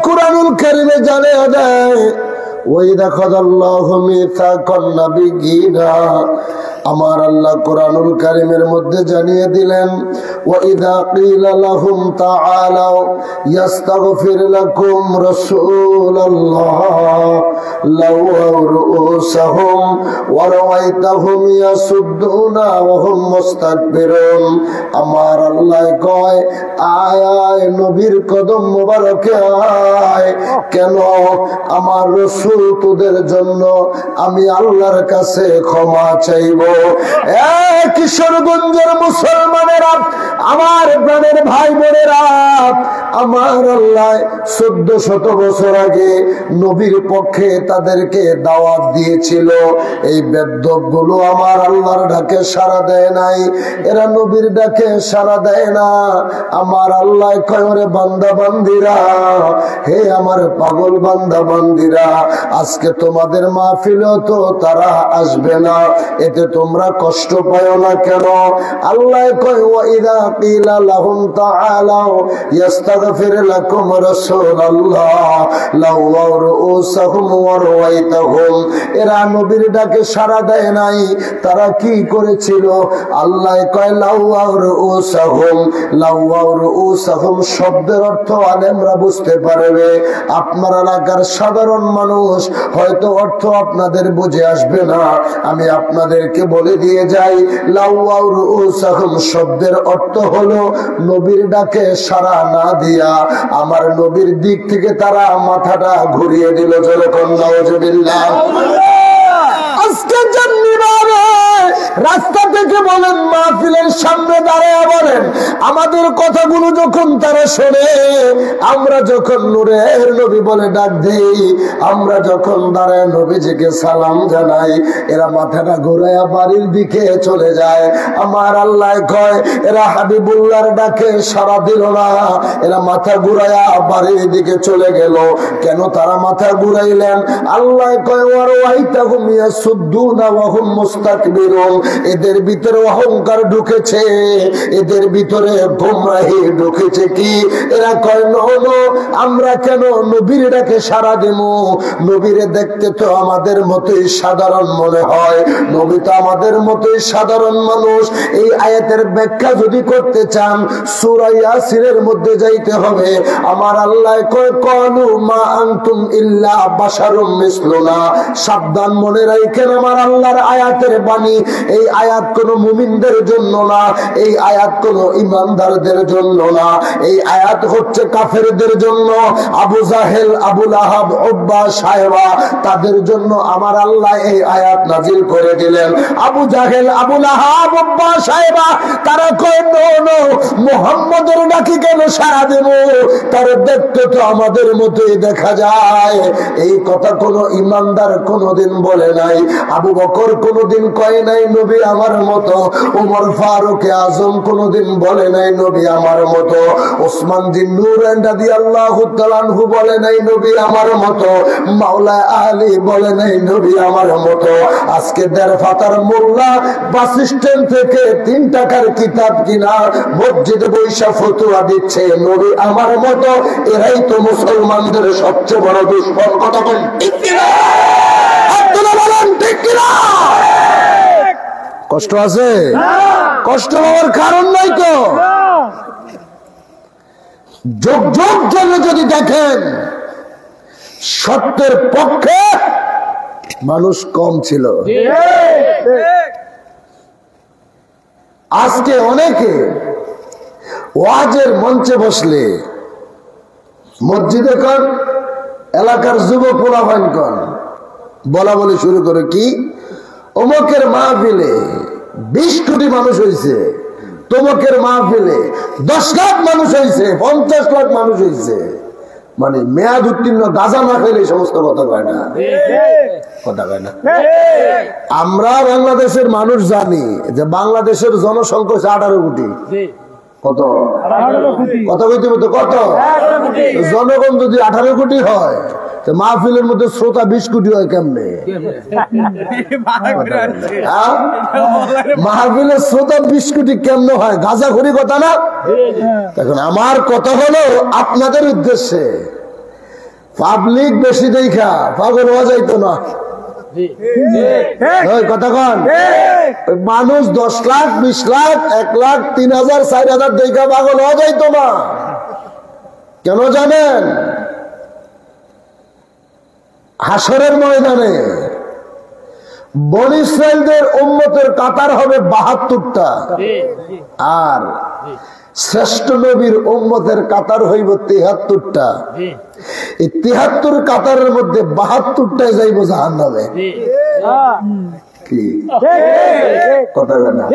কুরআনুল কারীমে জানিয়ে দেয় ওয়াইদা খাযাল্লাহু মিসাকান নাবিয়্যিনা আমার আল্লাহ কুরআনুল কারীমের মধ্যে জানিয়ে দিলেন ওয়াইদা ক্বিলা লাহুম তাআলাউ ইস্তাগফির লাকুম রাসূলুল্লাহ লাওয়াউ রুউসাহুম ওয়া রাআইতাহুম ইয়াসুদ্দুনা ওয়া হুম মুস্তাকবিরুন আমার আল্লাহ কয় আয় আয় নবীর কদম মোবারকে আয় কেন আমার রাসূল তোদের জন্য আমি আল্লাহর কাছে ক্ষমা চাইবো কিশোরগঞ্জের মুসলমানেরা আমার প্রাণের ভাই বোনেরা আমার আল্লাহ 1400 বছর আগে নবীর পক্ষে তাদেরকে দাওয়াত দিয়েছিল এই বেদ্যপগুলো আমার আল্লাহর ডাকে সাড়া দেয় নাই এরা নবীর ডাকে সাড়া দেয় না আমার আল্লাহ কয় ওরে বান্দা বান্দিরা হে আমার পাগল বান্দা বান্দিরা আজকে তোমাদের মাহফিলেও তো তারা আসবে না এতে তোমরা কষ্ট পাও না কেন আল্লাহ কয় ওয়াইদা কিলা লাহুম তাআলাউ ইস্তাগফির লাকুম রাসূলুল্লাহ লাওয়াউ রুউসাহুম ওয়া রাআইতাহুম এরা নবীর ডাকে সাড়া দেয় নাই তারা কি করেছিল আল্লাহ কয় লাওয়াউ রুউসাহুম শব্দের অর্থ আলেমরা বুঝতে পারবে আপনার এলাকার সাধারণ মানুষ হয়তো অর্থ আপনাদের বুঝে আসবে না আমি আপনাদেরকে বলে দিয়ে যাই লাওয়াউ রুউসাহুম শব্দের অর্থ হলো নবীর ডাকে সাড়া না দিয়া আমার নবীর দিক থেকে তারা মাথাটা ঘুরিয়ে দিল যখন নাউজুবিল্লাহ আজকে জান্নিবারে রাস্তা থেকে বলেন মাহফিলের সামনে দাঁড়ায় বলেন আমাদের কথাগুলো যখন তারা শোনে আমরা যখন নূরের নবী বলে ডাক দেই আমরা যখন দাঁড়ায় নবীজিকে সালাম জানাই এরা মাথাটা ঘুরায়া বাড়ির দিকে চলে যায় আমার আল্লাহ কয় এরা হাবিবুল্লাহর ডাকে সাড়া দিল না এরা মাথা ঘুরায়া বাড়ির দিকে চলে গেল কেন তারা মাথা ঘুরাইলেন আল্লাহ কয় ওয়ারাইতাহুম ইয়াসুদ্দুনা ওয়া হুম মুস্তাকবিরুন এদের ভিতরে অহংকার ঢুকেছে এদের ভিতরে গোমরাহি ঢুকেছে কি এরা কয় নো আমরা কেন নবীর ডাকে সাড়া দেবো নবীরে দেখতে তো আমাদের মতোই সাধারণ মনে হয় নবী তো আমাদের মতোই সাধারণ মানুষ এই আয়াতের ব্যাখ্যা যদি করতে চান সূরা ইয়াসিনের মধ্যে যাইতে হবে আমার আল্লাহ কয় ক্বালু মা আনতুম ইল্লা বাশারুম মিসলুনা সাবধান মনে রাখেন আমার আল্লাহর আয়াতের বাণী এই আয়াত কোন মুমিনদের জন্য না এই আয়াত কোন ঈমানদারদের জন্য না এই আয়াত হচ্ছে কাফেরদের জন্য আবু জাহেল আবু লাহাব উতবা সায়বা তাদের জন্য আমার আল্লাহ এই আয়াত নাজিল করে দিলেন আবু জাহেল আবু লাহাব উতবা সায়বা তারা কয় নো মুহাম্মদের ডাকে কেন সাড়া দেব তার দেখতে তো আমাদের মতোই দেখা যায় এই কথা কোন ঈমানদার কোনদিন বলে নাই আবু বকর কোনদিন কয় নাই নবী আমার মতো ওমর ফারুক আজম কোনদিন বলে নাই নবী আমার মতো ওসমান বিন নূরান রাদিয়াল্লাহু তাআলা আনহু বলে নাই নবী আমার মতো মাওলা আলী বলে নাই নবী আমার মতো আজকে দেড় ফাতার মোল্লা বাস স্ট্যান্ড থেকে 3 টাকার কিতাব কিনা মসজিদে বৈশা ফতোয়া দিচ্ছে নবী আমার মতো এরাই তো মুসলমানদের সবচেয়ে বড় দুশমন কথা বলেন ঠিক কিনা আব্দুল্লাহ বলেন ঠিক কিনা কষ্ট আছে কষ্ট হওয়ার কারণ নাই তো যোগ যোগ জন্য যদি দেখেন সত্যের পক্ষে মানুষ কম ছিল আজকে অনেকে ওয়াজের মঞ্চে বসলে মসজিদে কন এলাকার যুব পোলাপান কন বলা বলে শুরু করে কি অমুকের মাহফিলে 20 কোটি মানুষ হয়েছে তমুকের মাহফিলে 10 লাখ মানুষ হয়েছে 50 লাখ মানুষ হয়েছে মানে মেয়াদ উত্তীর্ণ গাঁজা না খেলে সমস্ত কথা কয় না কথা কয় না আমরা বাংলাদেশের মানুষ জানি যে বাংলাদেশের জনসংখ্যা 18 কোটি কত কথা কইতে তো কত জনগণ যদি 18 কোটি হয় মাহফিলের মধ্যে শ্রোতা 20 কোটি হয় কেমনে মাহফিলের শ্রোতা 20 কোটি কেমনে হয় গাঁজাখড়ি কথা না এখন আমার কথা হলো আপনাদের উদ্দেশ্যে পাবলিক বেশি দেখা পাগল হওয়া যাইতো না। কথা কন, মানুষ 10 লাখ 20 লাখ 1 লাখ 3,000 4,000 দেখা পাগল হওয়া যাইতো না। কেন জানেন? হাসরের ময়দানে বনী ইসরাইলদের উম্মতের কাতার হবে 72টা, আর শ্রেষ্ঠ নবীর উম্মতের কাতার হইব 73টা। এই 73 কাতারের মধ্যে 72টায় যাইব জাহান্নামে। কি কথা না?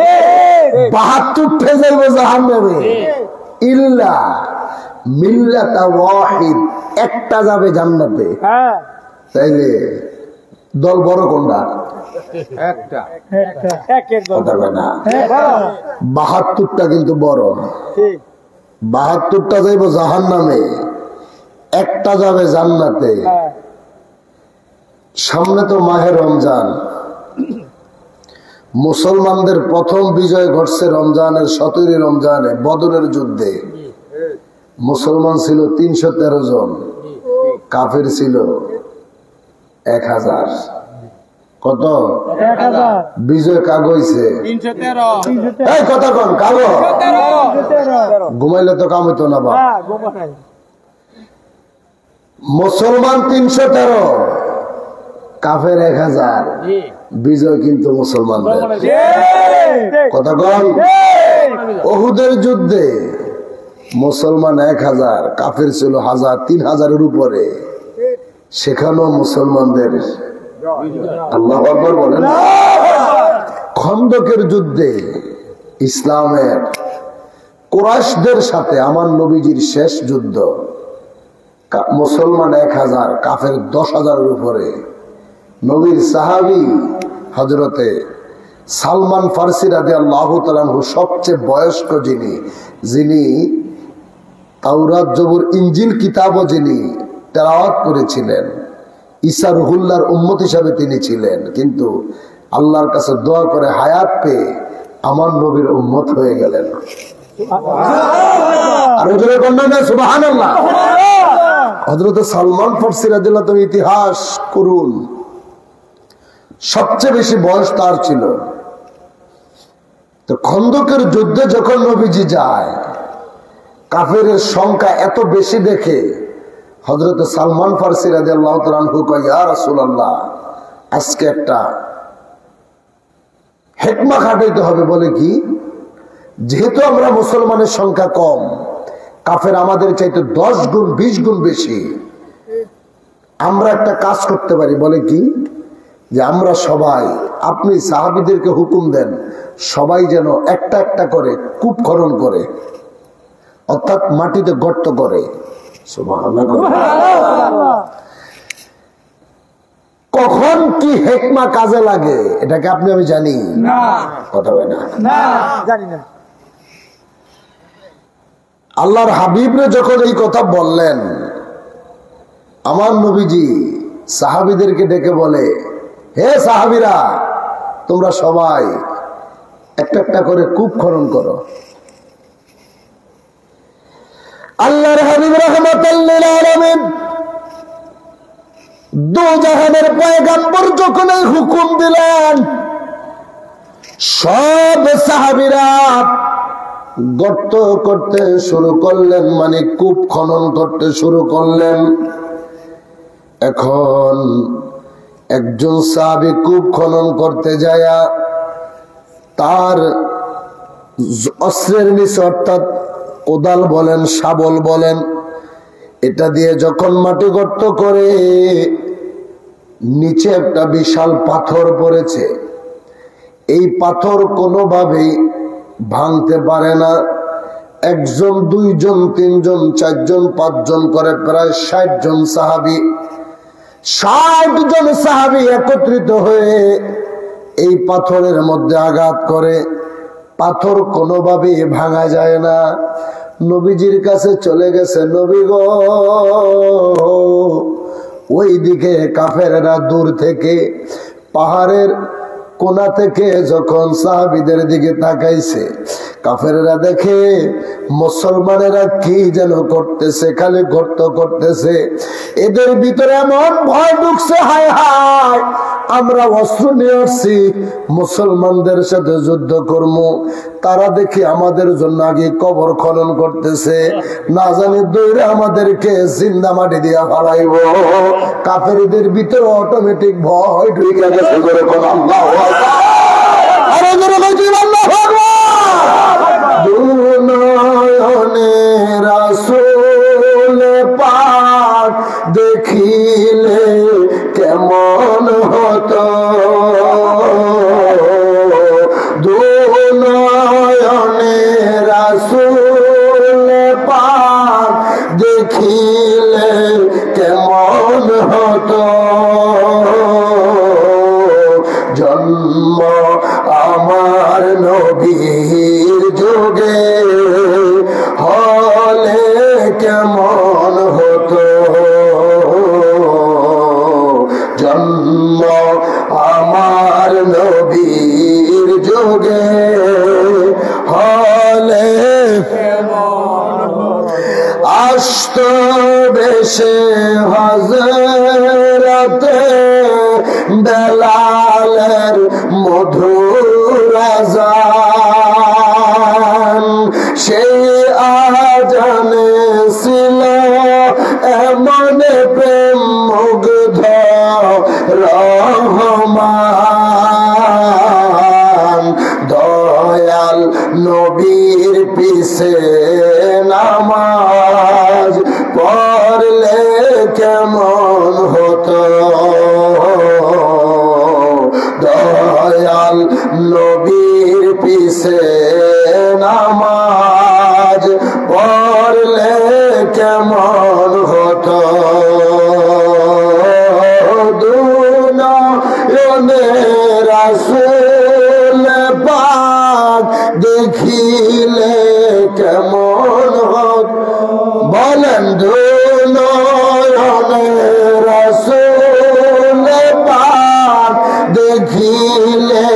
72টায় যাইব জাহান্নামে। ইল্লা মিল্লাতা ওয়াহিদ, একটা যাবে জান্নাতে। তাইলে দল বড় কোনটা? একটা। 72টা কিন্তু বড়। 72টা যাইব জাহান্নামে, একটা যাবে জান্নাতে। সামনে তো মাহে রমজান, মুসলমানদের প্রথম বিজয় ঘটছে রমজানের 17 রমজানে বদরের যুদ্ধে। মুসলমান ছিল 313 জন, কাফের ছিল 1000। কত? 1000। বিজয় কাগজে 313। এই কথা কোন কাগজ? 313। ঘুমাইলে তো কাম হইতো না। মুসলমান 313, কাফের 1000। বিজয় কিন্তু মুসলমানদের। কথা কোন? উহুদের যুদ্ধে মুসলমান 1000, কাফের ছিল 1000, 3000-এর উপরে। সেখানেও মুসলমানদের। আল্লাহু আকবার বলেন। খন্দকের যুদ্ধে ইসলামের কুরাইশদের সাথে আমার নবীজির শেষ যুদ্ধ, মুসলমান 1000, কাফের 10,000-এর উপরে। নবীর সাহাবী হযরতে সালমান ফারসি রাদিয়াল্লাহু তাআলা আনহু সবচেয়ে বয়স্ক, যিনি তাওরাত জবুর ইনজিল কিতাবও যিনি তেলাওয়াত করেছিলেন, ঈসা রুহুল্লাহর উম্মত হিসাবে তিনি ছিলেন, কিন্তু আল্লাহর কাছে দোয়া করে হায়াত পেয়ে আমার নবীর উম্মত হয়ে গেলেন। আর জোরে বলেন না সুবহানাল্লাহ। হযরত সালমান ফারসি রাদিয়াল্লাহু তাআলা ইতিহাস করুন, সবচেয়ে বেশি বয়স তার ছিল। তো খন্দকের যুদ্ধে যখন নবীজি যায়, কাফেরের সংখ্যা এত বেশি দেখে হযরত সালমান ফারসি রাদিয়াল্লাহু তাআলা আনহু কয়, ইয়া রাসূলুল্লাহ, আজকে একটা হিকমা খাটাইতে হবে। বলে কি? যেহেতু আমরা মুসলমানের সংখ্যা কম, কাফের আমাদের চাইতে 10 গুণ 20 গুণ বেশি, আমরা একটা কাজ করতে পারি। বলে কি? যে আমরা সবাই, আপনি সাহাবীদেরকে হুকুম দেন, সবাই যেন একটা একটা করে কূপ খনন করে, অর্থাৎ মাটিতে গর্ত করে। কখন কি হিকমা কাজে লাগে এটাকে আপনি আমি জানি না। কথা হয় না, জানি না। আল্লাহর হাবিবরে যখন এই কথা বললেন, আমার নবীজি সাহাবীদেরকে ডেকে বলে, হে সাহাবীরা, তোমরা সবাই একটা একটা করে কূপ খনন করো। আল্লাহর হাবিব রাহমাতুল লিল আলামিন দু জাহানের পয়গম্বর যখন এই হুকুম দিলেন, সব সাহাবীরা গর্ত করতে শুরু করলেন, মানে কূপ খনন করতে শুরু করলেন। এখন একজন সাহাবী কূপ খনন করতে যায়, তার অস্ত্রের নিচে, অর্থাৎ কোদাল বলেন, শাবল বলেন, এটা দিয়ে যখন মাটি গর্ত করে, নিচে একটা বিশাল পাথর পড়েছে। এই পাথর কোনোভাবেই ভাঙতে পারে না। একজন, দুইজন, তিনজন, চারজন, পাঁচজন করে প্রায় 60 জন সাহাবী, 60 জন সাহাবী একত্রিত হয়ে এই পাথরের মধ্যে আঘাত করে। পাথর কোনোভাবেই ভাঙা যায় না। নবীজির কাছে চলে গেছে, নবী গো, ওই দিকে কাফেররা দূর থেকে, পাহাড়ের কোনা থেকে যখন সাহাবীদের দিকে তাকাইছে, কাফেররা দেখে মুসলমানেরা কি যেন করতেছে, খালি গর্ত করতেছে। এদের ভিতরে এমন ভয় ঢুকছে, হায় হায় আমরা অস্ত্র নিয়ে আসছি, মুসলমানদের সাথে যুদ্ধ করবো। তারা দেখি আমাদের জন্য আগে কবর খনন করতেছে, না জানি দৌড়ে আমাদেরকে জিন্দা মাটি দিয়া ফালাইব। কাফেরদের ভিতরে অটোমেটিক ভয় ঢুকে গেছে। আল্লাহু আকবার, আরো জোরে বলুন আল্লাহু আকবার। দুনয়নে রাসূল পাক দেখিলে কেমন হতো, দুনয়নে রাসূল পাক দেখিলে কেমন হতো। জন্ম আমার নবীর যুগে হলে কেমন হতো, জন্ম আমার নবীর যুগে হলে আসত বেশে হযরতে বেলালের মধুর আযান, সেই আজানে ছিল এমন প্রেম মুগ্ধ রহমান। দয়াল নবীর পিছে নামাজ পড়লে কেমন হতো, দয়াল নবীর পিছে নামাজ পড়লে কেমন হতো। দুনয়নে রাসূল পাক দেখিলে কেমন হতো, বলেন দুনয়নে রাসূল পাক দেখিলে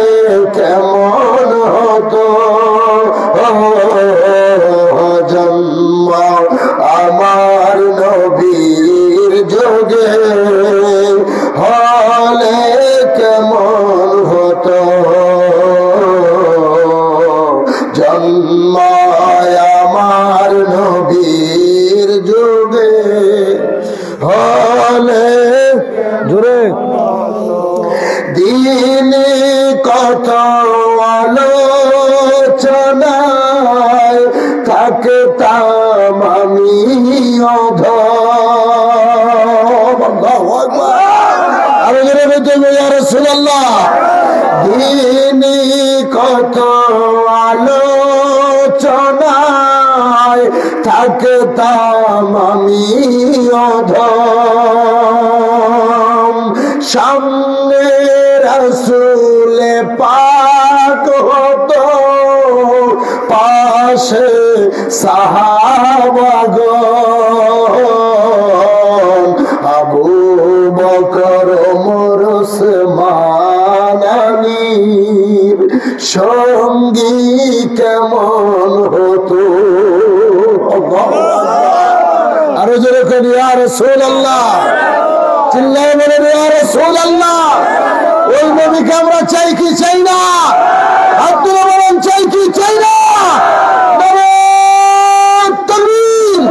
কেমন হতো। জন্ম আমার নবীর যুগে হলে কেমন হতো, জন্ম আমার নবীর যুগে হলে। জোরে দিনে কত আলোচনায় থাকতাম আমি আরো জোরে বলতে ইয়া রাসূলুল্লাহ। দিনে কত আলোচনায় থাকতাম আমি অধম, সামনে রাসূল পাক হতো, পাশে সাহাবাগণ, আবু বকর ওমর ওসমান আলীর সঙ্গী কেমন হতো। আরো জোরে করি ইয়া রাসূলুল্লাহ, চিল্লায়ে বলেন ইয়া রাসূলুল্লাহ। ওই নবীকে আমরা চাই কি চাই না? আব্দুল্লাহ বলেন চাই কি চাই না? নারায়ে তাকবীর,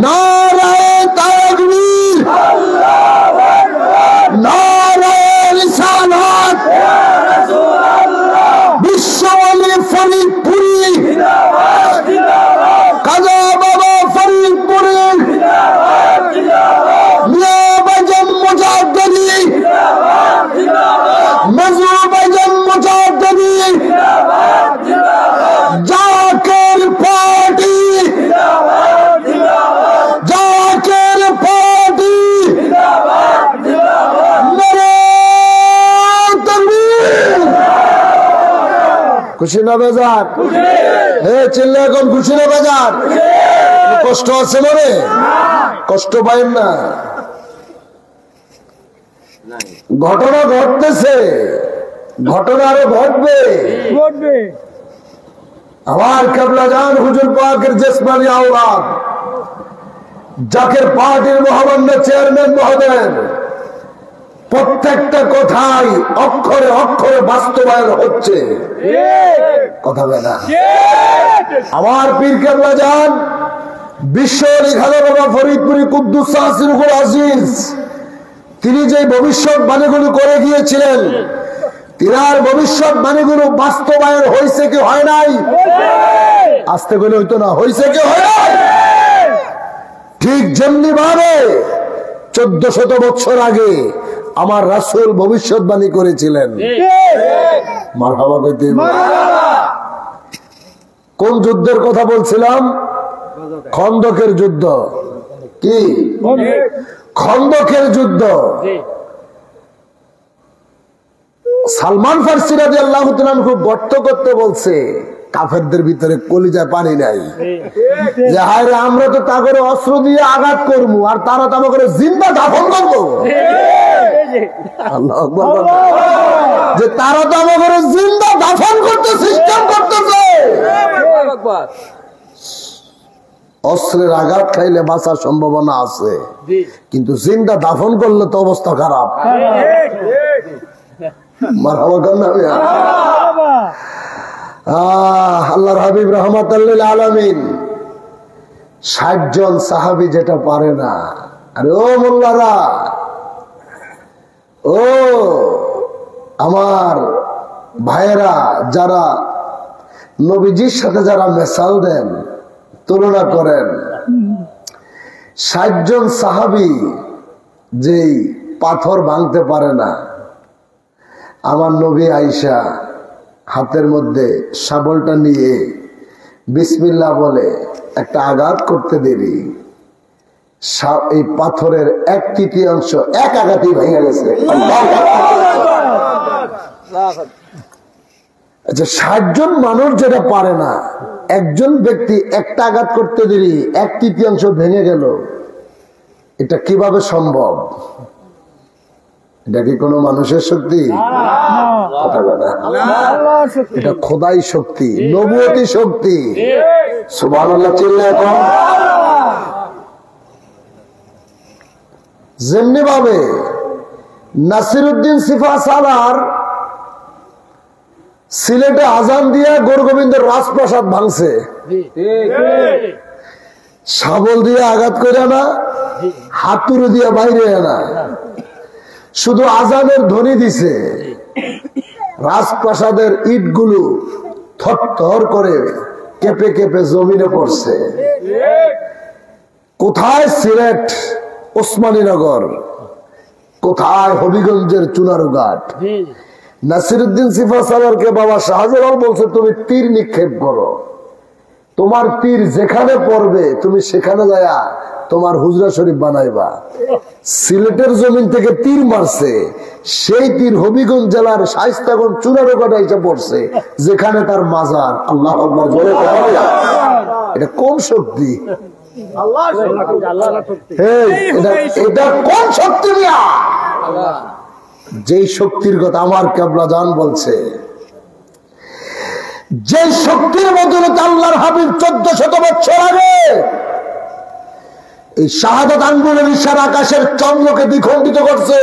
নারায়ে তাকবীর, আল্লাহু আকবার, নারায়ে রিসালাত, ইয়া রাসূলুল্লাহ। বিশ্বওয়ালি ফরিদপুরি জিন্দাবাদ, জিন্দাবাদ, কাজী বাবা ফরিদপুরি জিন্দাবাদ, জিন্দাবাদ, মিয়া ভাইজান মুজাদ্দিদি জিন্দাবাদ, জিন্দাবাদ, মজু ভাইজান মুজাদ্দিদি জিন্দাবাদ, জিন্দাবাদ, জাকের পার্টি জিন্দাবাদ, জিন্দাবাদ, জাকের পার্টি জিন্দাবাদ, জিন্দাবাদ, নারায়ে তাকবীর। খুশি না বেজার? হে চিল্লা এখন খুশি না বেজার? কষ্ট আছে মনে? কষ্ট পাইন না। ঘটনা ঘটতেছে, ঘটনা আরো ঘটবে। আমার কেবলা জান হুজুর পাকের জিসমানি আওলাদ, জাকের পার্টির মহামান্য চেয়ারম্যান মহোদয়, প্রত্যেকটা কথাই অক্ষরে অক্ষরে বাস্তবায়ন হচ্ছে। কথা বলে না আমার পীর কেবলা জান বিশ্ব লিখানো বাবা ফরিদপুরি কুদ্দুস রুহুল আজিজ, তিনি যে ভবিষ্যৎবাণীগুলো করে গিয়েছিলেন, তিনার ভবিষ্যৎবাণীগুলো বাস্তবায়ন হয়েছে কি হয় নাই? আসতে বলে হইতো না, হয়েছে কি হয় নাই? ঠিক যেমনি ভাবে 1400 বছর আগে আমার রাসূল ভবিষ্যৎবাণী করেছিলেন। মারহাবা কইতে। কোন যুদ্ধের কথা বলছিলাম? খন্দকের যুদ্ধ। কি খন্দকের যুদ্ধ? সালমান ফারসি রাদিয়াল্লাহু তাআলা খুব গর্ত করতে বলছে, কাফেরদের ভিতরে কলিজায় পানি নাই, যে হায় রে আমরা তো তাগরে অস্ত্র দিয়ে আঘাত করবো আর তারা তো আমাকে জিন্দা দাফন করবো। আল্লাহু আকবার। যে তারা তো আমাকে জিন্দা দাফন করতে সিস্টেম করতেছে। অস্ত্রের আঘাত খাইলে বাঁচার সম্ভাবনা আছে, কিন্তু জিন্দা দাফন করলে তো অবস্থা খারাপ। আল্লাহর হাবিব রাহমাতুল লিল আলামিন 60 জন সাহাবী যেটা পারে না। আরে ও মোল্লারা, ও আমার ভাইয়েরা, যারা নবীজির সাথে যারা মেসাল দেন, তুলনা করেন, 60 জন সাহাবী যেই পাথর ভাঙতে পারে না, আমার নবী আয়েশা হাতের মধ্যে শাবলটা নিয়ে বিসমিল্লাহ বলে একটা আঘাত করতে দেরি, এই পাথরের 1/3 এক আঘাতেই ভেঙে গেছে। আচ্ছা, 60 জন মানুষ যেটা পারে না, একজন ব্যক্তি একটা আঘাত করতে দেরি 1/3 ভেঙে গেল, এটা কিভাবে সম্ভব? এটা কি কোনো মানুষের শক্তি? এটা খোদাই শক্তি, নবুয়তি শক্তি। সুবহানাল্লাহ চিল্লায় এখন। যেমনি ভাবে নাসিরউদ্দিন সিফা সালার সিলেটে আজান দিয়া গোরগোবিন্দের রাজপ্রাসাদ ভাঙছে, শাবল দিয়ে আঘাত করে না, হাতুড়ি দিয়ে বাইরে না, শুধু আজানের ধ্বনি দিছে, রাজপ্রাসাদের ইটগুলো থরথর করে কেঁপে কেঁপে জমিনে পড়ছে। কোথায় সিলেট ওসমানীনগর, কোথায় হবিগঞ্জের চুনারুঘাট। নাসিরউদ্দিন সিফা সালারকে বাবা শাহজালাল বলছে, তুমি তীর নিক্ষেপ করো, তোমার তীর যেখানে পড়বে তুমি সেখানে যায়া তোমার হুজরা শরীফ বানাইবা। সিলেটের জমিন থেকে তীর মারছে, সেই তীর হবিগঞ্জ জেলার শায়েস্তাগঞ্জ চুনারুঘাটে এসে পড়ছে, যেখানে তার মাজার। আল্লাহু আকবার বলে এটা কোন শক্তি? এটা কোন শক্তি? যেই শক্তির কথা আমার কেবলা জান বলছে, যে শক্তির বদৌলতে আল্লাহর হাবিব 1400 বছর আগে এই শাহাদাত আঙ্গুলের ইশারা আকাশের চন্দ্রকে দ্বিখণ্ডিত করছে,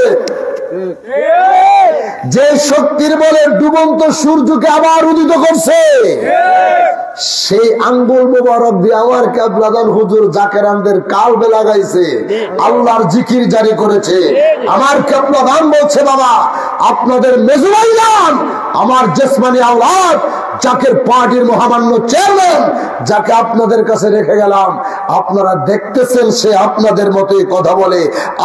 যে শক্তির বলে ডুবন্ত সূর্যকে আবার উদিত করছে, সেই আঙ্গুল মোবারক দিয়ে আমার কেবলাদান হুজুর জাকেরানদের কালবে লাগাইছে, আল্লাহর জিকির জারি করেছে। আমার কেবলাদান বলছে, বাবা আপনাদের মেজবাইলাম, আমার জিসমানি আওলাদ, জাকের পার্টির মহামান্য চেয়ারম্যান, যাকে আপনাদের কাছে রেখে গেলাম, আপনারা দেখতেছেন সে আপনাদের মতোই কথা বলে,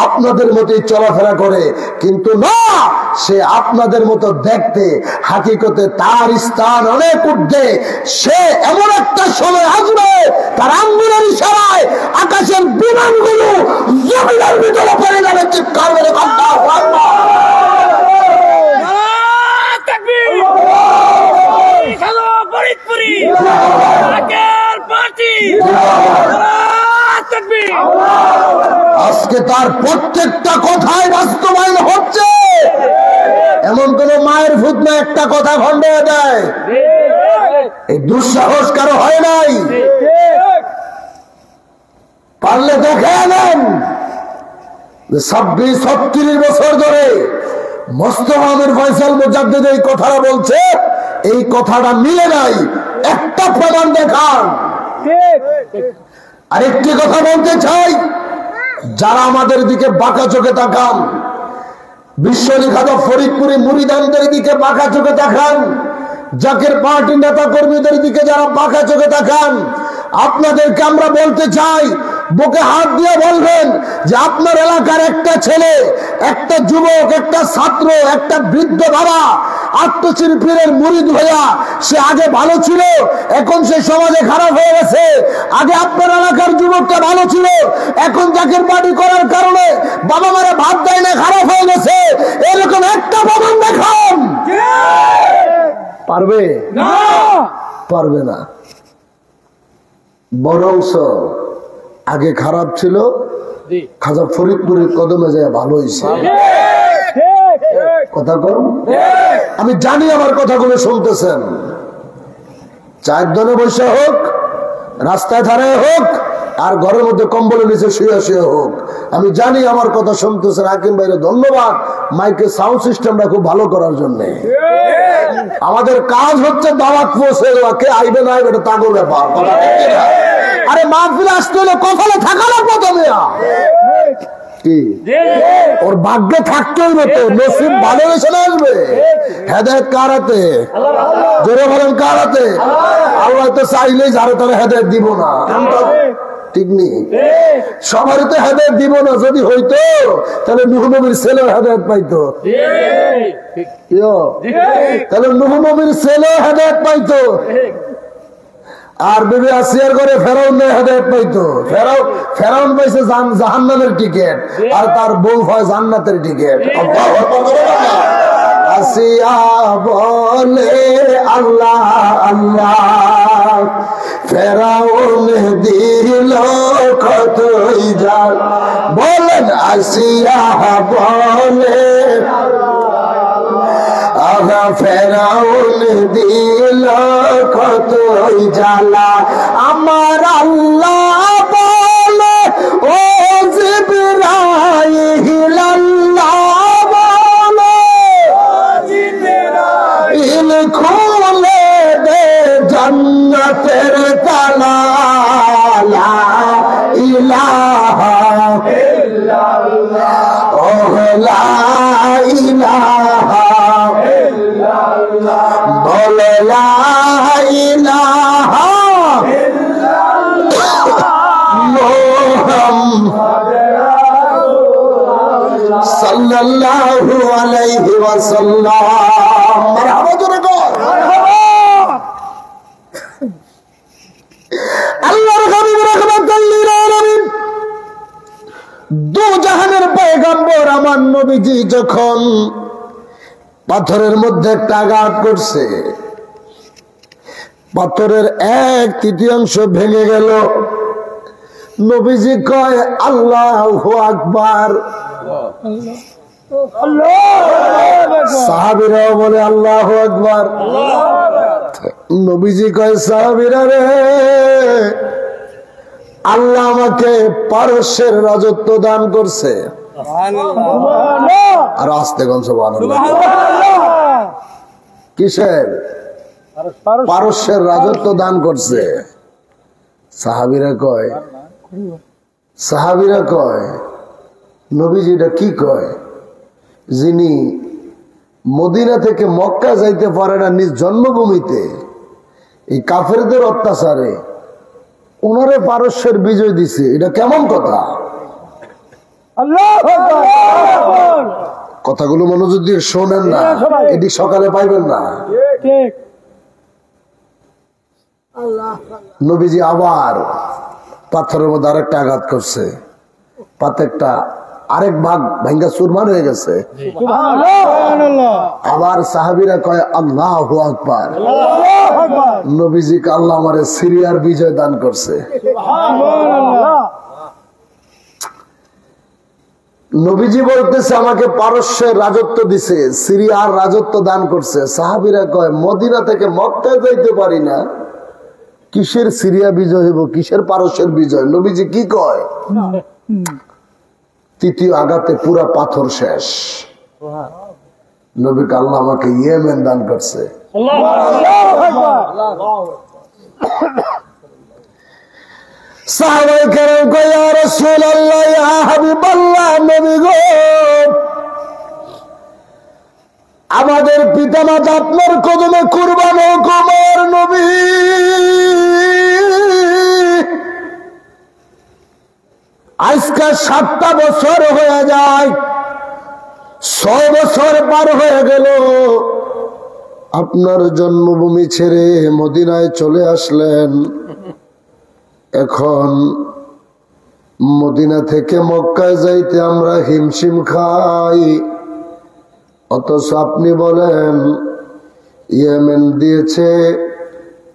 আপনাদের মতোই চলাফেরা করে, কিন্তু না, সে আপনাদের মতো দেখতে, হাকিকতে তার স্থান অনেক ঊর্ধ্বে। সে এমন একটা সময় আসবে, তার আঙ্গুলের ইশারায় আকাশের বিমানগুলো জমিনের ভিতরে পড়ে যাবে। চিৎকার করে আল্লাহু আকবার। আজকে তার প্রত্যেকটা কথাই বাস্তবায়ন হচ্ছে। এমন কোন মায়ের ফুট না একটা কথা খন্ড হয়ে দেয়। এই দুঃসাহস কারো হয় নাই। পারলে দেখে নেন 26-36 বছর ধরে মোস্তফা আমির ফয়সাল মুজাদ্দিদ এই কথাটা বলছে, এই কথাটা মিলে নাই, একটা প্রমাণ দেখান। আরেকটি কথা বলতে চাই, যারা আমাদের দিকে বাঁকা চোখে তাকান, বিশ্ববিখ্যাত ফরিদপুরি মুরিদানদের দিকে বাঁকা চোখে তাকান, জাকের পার্টির নেতা কর্মীদের দিকে যারা বাঁকা চোখে তাকান, আপনাদেরকে আমরা বলতে চাই, বুকে হাত দিয়ে বলবেন যে আপনার এলাকার একটা ছেলে, একটা যুবক, একটা ছাত্র, একটা বৃদ্ধ বাবা আত্মচিরপীরের মুরিদ হইয়া সে আগে ভালো ছিল, এখন সে সমাজে খারাপ হয়ে গেছে। আগে আপনার এলাকার যুবকটা ভালো ছিল, এখন জাকের পার্টি করার কারণে বাবা মারা ভাত দেয় না, খারাপ হয়ে গেছে। এরকম একটা প্রমাণ দেখান। পারবে না? পারবে না। বরংস আগে খারাপ ছিল, খাজা ফরিদপুরের কদমে যায় ভালো হয়েছে। কথা কর, আমি জানি আমার কথাগুলো শুনতেছেন। চায়ের দোকানে বসে হোক, রাস্তায় ধারে হোক, আর ঘরের মধ্যে কম্বলের নিচে শুয়ে শুয়ে হোক, আমি জানি আমার কথা শুনতেছেন। হাকিম ভাইরে ধন্যবাদ মাইকের সাউন্ড সিস্টেমটা খুব ভালো করার জন্য। আমাদের কাজ হচ্ছে দাওয়াত পৌঁছে দেওয়া, কে আইবে না আইবে এটা তাগো ব্যাপার। আরে মাহফিলে আসতে হলে কপালে থাকা লাগবে প্রথমে, কি ওর ভাগ্যে থাকতে হইবে তো, নসিব ভালো বেশি না আসবে। হেদায়েত কার হাতে? জোরে বলেন কার হাতে? আল্লাহ তো চাইলেই যারে তারা হেদায়েত দিব না, ঠিক নেই? সবারই তো হেদায়েত দিব না। যদি হইতো তাহলে নূহ নবীর ছেলে হেদায়েত পাইতো, তাহলে নূহ নবীর ছেলে হেদায়েত পাইতো। আর বিবি আসিয়ার ঘরে ফেরাউন হেদায়েত পাইতো। ফেরাউন পাইছে জাহান্নামের টিকিট, আর তার বউ হয় জান্নাতের টিকিট। আসিয়া বলে আল্লাহ আল্লাহ, ফেরাউন দিল কতই জাল। বলেন আসিয়া বলে ফেরাউন দিল কতই জ্বালা। আমার আল্লাহ বলে ও জিবরাইল, আল্লাহ বলে ইল খুলে দে জান্নাতের তালা। লা ইলাহা ইল্লাল্লাহ, ও লা ইলাহা বলে লা ইলাহা সাল্লাল্লাহু আলাইহি ওয়াসাল্লাম। মারহাবা জোরে কর। আল্লাহর হাবিব রাহমাতুল লিল আলামিন, দু জাহানের পয়গম্বর আমার নবীজি যখন পাথরের মধ্যে একটা আঘাত করছে, পাথরের 1/3 ভেঙে গেল। নবীজি কয় আল্লাহু আকবার, সাহাবীরাও বলে আল্লাহু আকবার। নবীজি কয় সাহাবীরা রে, আল্লাহ আমাকে পারস্যের রাজত্ব দান করছে। আর আস্তে গন সুবহানাল্লাহ। কিসের? পারস্যের রাজত্ব দান করছে। সাহাবীরা কয় নবীজিটা কি কয়? যিনি মদিনা থেকে মক্কা যাইতে পারে না নিজ জন্মভূমিতে, এই কাফেরদের অত্যাচারে ওনারে পারস্যের বিজয় দিছে, এটা কেমন কথা? কথাগুলো মনোযোগ দিয়ে শোনেন না, এটি সকালে পাইবেন না। নবীজি আবার পাথরের মধ্যে আরেকটা আঘাত করছে, পাথরটা আরেক ভাগ ভাঙ্গা চুরমার হয়ে গেছে। আবার সাহাবীরা কয় আল্লাহু আকবার। নবীজিকে আল্লাহ আমারে সিরিয়ার বিজয় দান করছে। নবীজি বলতেছে আমাকে পারস্যের রাজত্ব দিছে, সিরিয়ার রাজত্ব দান করছে। সাহাবীরা কয় মদিনা থেকে মক্কায় যাইতে পারি না, কিসের সিরিয়া বিজয় হইব, কিসের পারস্যের বিজয়? নবীজি কি কয়? তৃতীয় আঘাতে পুরা পাথর শেষ। নবী আল্লাহ আমাকে ইয়েমেন দান করছে। সাহাবায়ে কেরাম কয় ইয়া রাসূলুল্লাহ ইয়া হাবিবাল্লাহ, নবী গো আমাদের পিতামাতা আপনার কদমে কুরবান হোক আমার নবী। আজকে 7টা বছর হয়ে যায়, 6 বছর পার হয়ে গেল আপনার জন্মভূমি ছেড়ে মদিনায় চলে আসলেন। এখন মদিনা থেকে মক্কায় যাইতে আমরা হিমশিম খাই, অথচ আপনি বলেন ইয়েমেন দিয়েছে,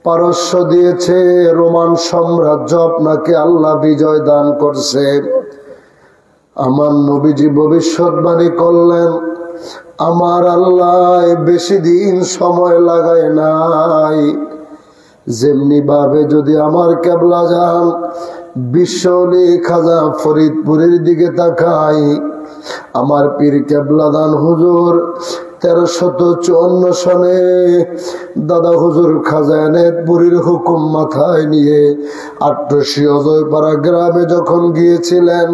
পারস্য দিয়েছে, রোমান সাম্রাজ্য আপনাকে আল্লাহ বিজয় দান করছে। আমার নবীজি ভবিষ্যৎবাণী করলেন আমার আল্লাহ বেশি দিন সময় লাগায় নাই। যেমনি ভাবে যদি আমার কেবলা যান বিশ্বলি খাজা ফরিদপুরের দিকে তাকাই, আমার পীর কেবলাদান হুজুর 1354 সনে দাদা হুজুর খাজানেতপুরীর হুকুম মাথায় নিয়ে ৮০০ অজয়পাড়া গ্রামে যখন গিয়েছিলেন,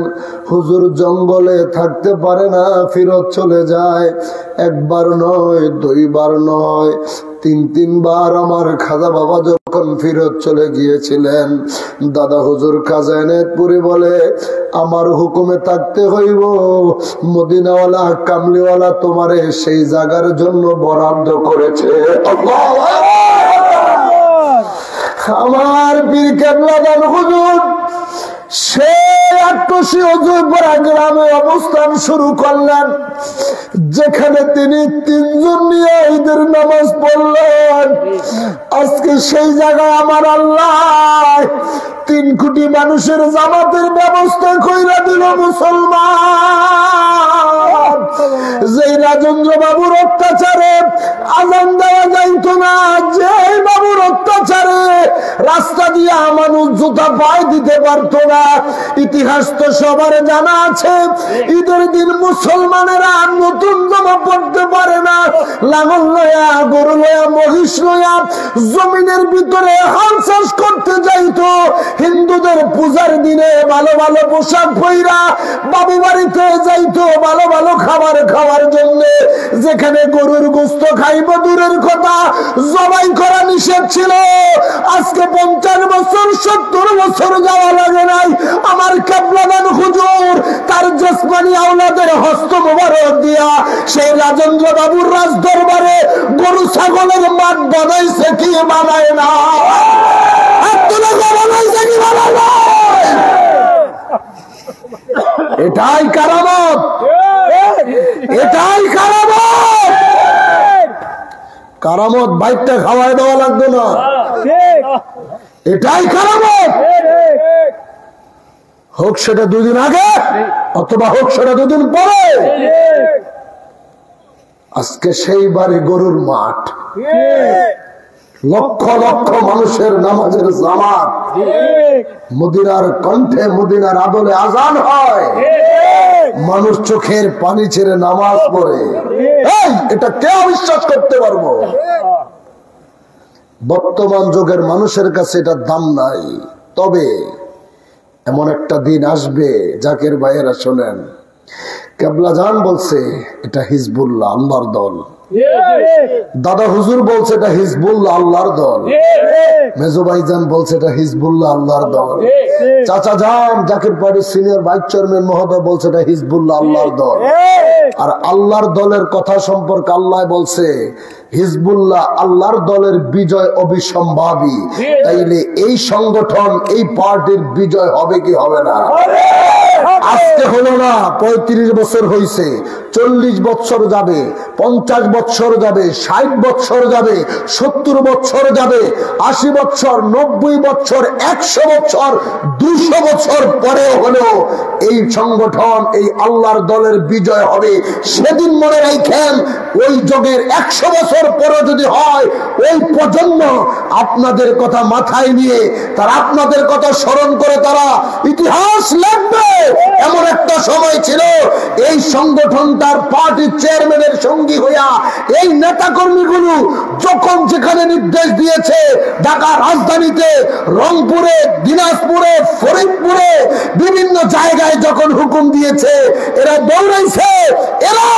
হুজুর জঙ্গলে থাকতে পারে না, ফিরত চলে যায়। একবার নয়, 2 বার নয়, 3 বার আমার খাজা বাবা যখন ফিরত চলে গিয়েছিলেন, দাদা হুজুর খাজানেতপুরী বলে আমার হুকুমে থাকতে হইব, মদিনাওয়ালা কামলিওয়ালা তোমারে সেই জায়গার জন্য বরাদ্দ করেছে। আমার পীর কেবলাদান হুজুর সে ৮০০ অজয়পাড়া গ্রামে অবস্থান শুরু করলেন, যেখানে তিনি 3 জন নিয়ে ঈদের নামাজ পড়লেন। আজকে সেই জায়গায় আমার আল্লাহ 3 কোটি মানুষের জামাতের ব্যবস্থা কইরা দিল মুসলমান। যে রাজেন্দ্র বাবুর অত্যাচারে আজান দেওয়া যাইতো না, যে বাবুর অত্যাচারে রাস্তা দিয়ে মানুষ জুতা পায়ে দিতে পারতো না, ইতিহাস তো সবার জানা আছে। ঈদের দিন মুসলমানেরা নতুন জামা পড়তে পারে না, লাঙল লয়া, গরু লয়া, মহিষ লয়া জমিনের ভিতরে হাল চাষ করতে যাইতো। হিন্দুদের পূজার দিনে ভালো ভালো পোশাক পইরা বাবু বাড়িতে যাইতো ভালো ভালো খাবার খাওয়ার জন্য। যেখানে গরুর গোস্ত খাইব দূরের কথা, জবাই করা নিষেধ ছিল। আজকে 50 বছর 70 বছর যাওয়া লাগে নাই, আমার কেবলাদান হুজুর তার জসমানি আওলাদের হস্ত মোবারক দিয়া সেই রাজেন্দ্র বাবুর রাজ দরবারে গরু ছাগলের মাঠ বানাইছে কি বানায় না? এটাই কারামত, এটাই কারামত। কারামত বাইকটা খাওয়াই দেওয়া লাগবে না, এটাই কারামত। হোক সেটা 2 দিন আগে অথবা হোক সেটা 2 দিন পরে। আজকে সেই বাড়ি গরুর মাঠ, লক্ষ লক্ষ মানুষের নামাজের জামাত, মদিনার কণ্ঠে মদিনার আদলে আজান হয়, মানুষ চোখের পানি ছেড়ে নামাজ পড়ে। এটা কে অবিশ্বাস করতে পারবো? বর্তমান যুগের মানুষের কাছে এটার দাম নাই। তবে এমন একটা দিন আসবে, জাকের ভাইয়েরা শোনেন, কেবলা জান বলছে এটা হিজবুল্লাহ আল্লাহর দল, দাদা হুজুর বলছে এটা হিজবুল্লাহ আল্লাহর দল, মেজো ভাইজান বলছে এটা হিজবুল্লাহ আল্লাহর দল, চাচা জান জাকির পার্টির সিনিয়র ভাইস চেয়ারম্যান মহোদয় বলছে এটা হিজবুল্লাহ আল্লাহর দল। আর আল্লাহর দলের কথা সম্পর্কে আল্লাহ বলছে হিজবুল্লাহ আল্লাহর দলের বিজয় অবিসম্ভাবী। তাইলে এই সংগঠন, এই পার্টির বিজয় হবে কি হবে না? আজকে হলো না, 35 বছর হয়েছে, 40 বছর যাবে, 50 বছর যাবে, 60 বছর যাবে, 70 বছর যাবে, 80 বছর, 90 বছর, 100 বছর, 200 বছর পরেও হলেও এই সংগঠন, এই আল্লাহর দলের বিজয় হবে। সেদিন মনে রাখেন, ওই যুগের 100 বছর পরে যদি হয়, ওই প্রজন্ম আপনাদের কথা মাথায় নিয়ে তারা আপনাদের কথা স্মরণ করে তারা ইতিহাস লিখবে। এমন একটা সময় ছিল এই সংগঠনটার পার্টির চেয়ারম্যানের সঙ্গী হইয়া এই নেতা কর্মীগুলো যখন যেখানে নির্দেশ দিয়েছে, ঢাকা রাজধানীতে, রংপুরে, দিনাজপুরে, ফরিদপুরে, বিভিন্ন জায়গায় যখন হুকুম দিয়েছে, এরা দৌড়াইছে। এরা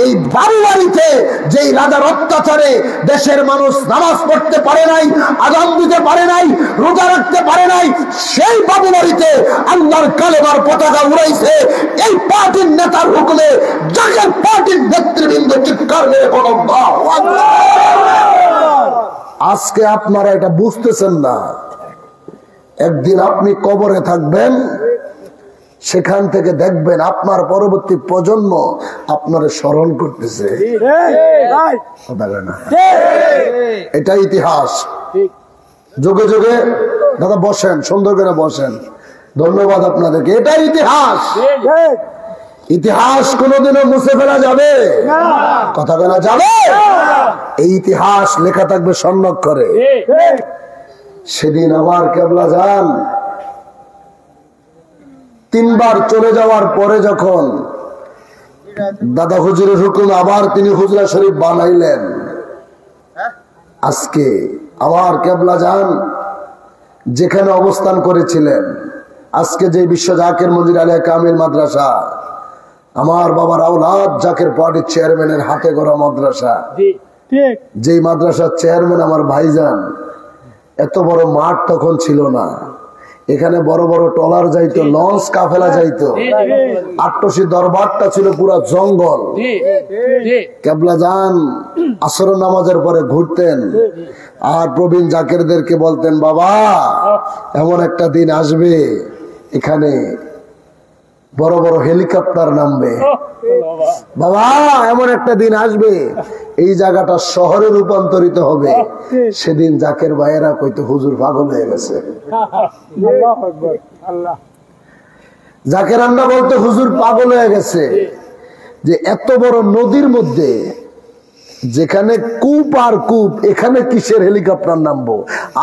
এই বাড়িতে যেই রাজার অত্যাচারে দেশের মানুষ নামাজ পড়তে পারে নাই, আযান দিতে পারে নাই, রোজা রাখতে পারে নাই, সেই বাবুবাড়িতে আল্লাহর কালেমার পতাকা উড়াইছে এই পার্টির নেতার হুকুমে। যাকে পার্টির নেতৃবৃন্দ চিৎকার মেরে বলো আল্লাহু আকবার। আজকে আপনারা এটা বুঝতেছেন না, একদিন আপনি কবরে থাকবেন, সেখান থেকে দেখবেন আপনার পরবর্তী প্রজন্ম আপনার স্মরণ করতেছে। এটা ইতিহাস। যুগে যুগে দাদা বসেন, সুন্দর করে বসেন, ধন্যবাদ আপনাদেরকে। এটা ইতিহাস। ইতিহাস কোনোদিনও মুছে ফেলা যাবে, কথা বলা যাবে। এই ইতিহাস লেখা থাকবে স্বর্ণাক্ষরে। সেদিন আমার কেবলা যান 3 বার চলে যাওয়ার পরে যখন দাদা হুজুরের হুকুম আবার তিনি হুজরা শরীফ বানাইলেন, আজকে আমার কেবলা যান যেখানে অবস্থান করেছিলেন, আজকে যে বিশ্ব জাকের মন্দির আলিয়া কামিল মাদ্রাসা, আমার বাবার আওলাদ জাকের পার্টির চেয়ারম্যানের হাতে গড়া মাদ্রাসা, যেই মাদ্রাসার চেয়ারম্যান আমার ভাইজান, এত বড় মাঠ তখন ছিল না। এখানে বড় বড় ট্রলার যাইতো, লঞ্চ কাফেলা যাইতো। আট্টসি দরবারটা ছিল পুরা জঙ্গল। কেবলা যান আসর নামাজের পরে ঘুরতেন আর প্রবীণ জাকেরদেরকে বলতেন, বাবা এমন একটা দিন আসবে এখানে বড় বড় হেলিকপ্টার নামবে, বাবা এমন একটা দিন আসবে এই জায়গাটা শহরে রূপান্তরিত হবে। সেদিন জাকের ভাইয়েরা কইতো হুজুর পাগল হয়ে গেছে। জাকের আমরা বলতে হুজুর পাগল হয়ে গেছে, যে এত বড় নদীর মধ্যে যেখানে কূপ আর কূপ, এখানে কিসের হেলিকপ্টার নামবো,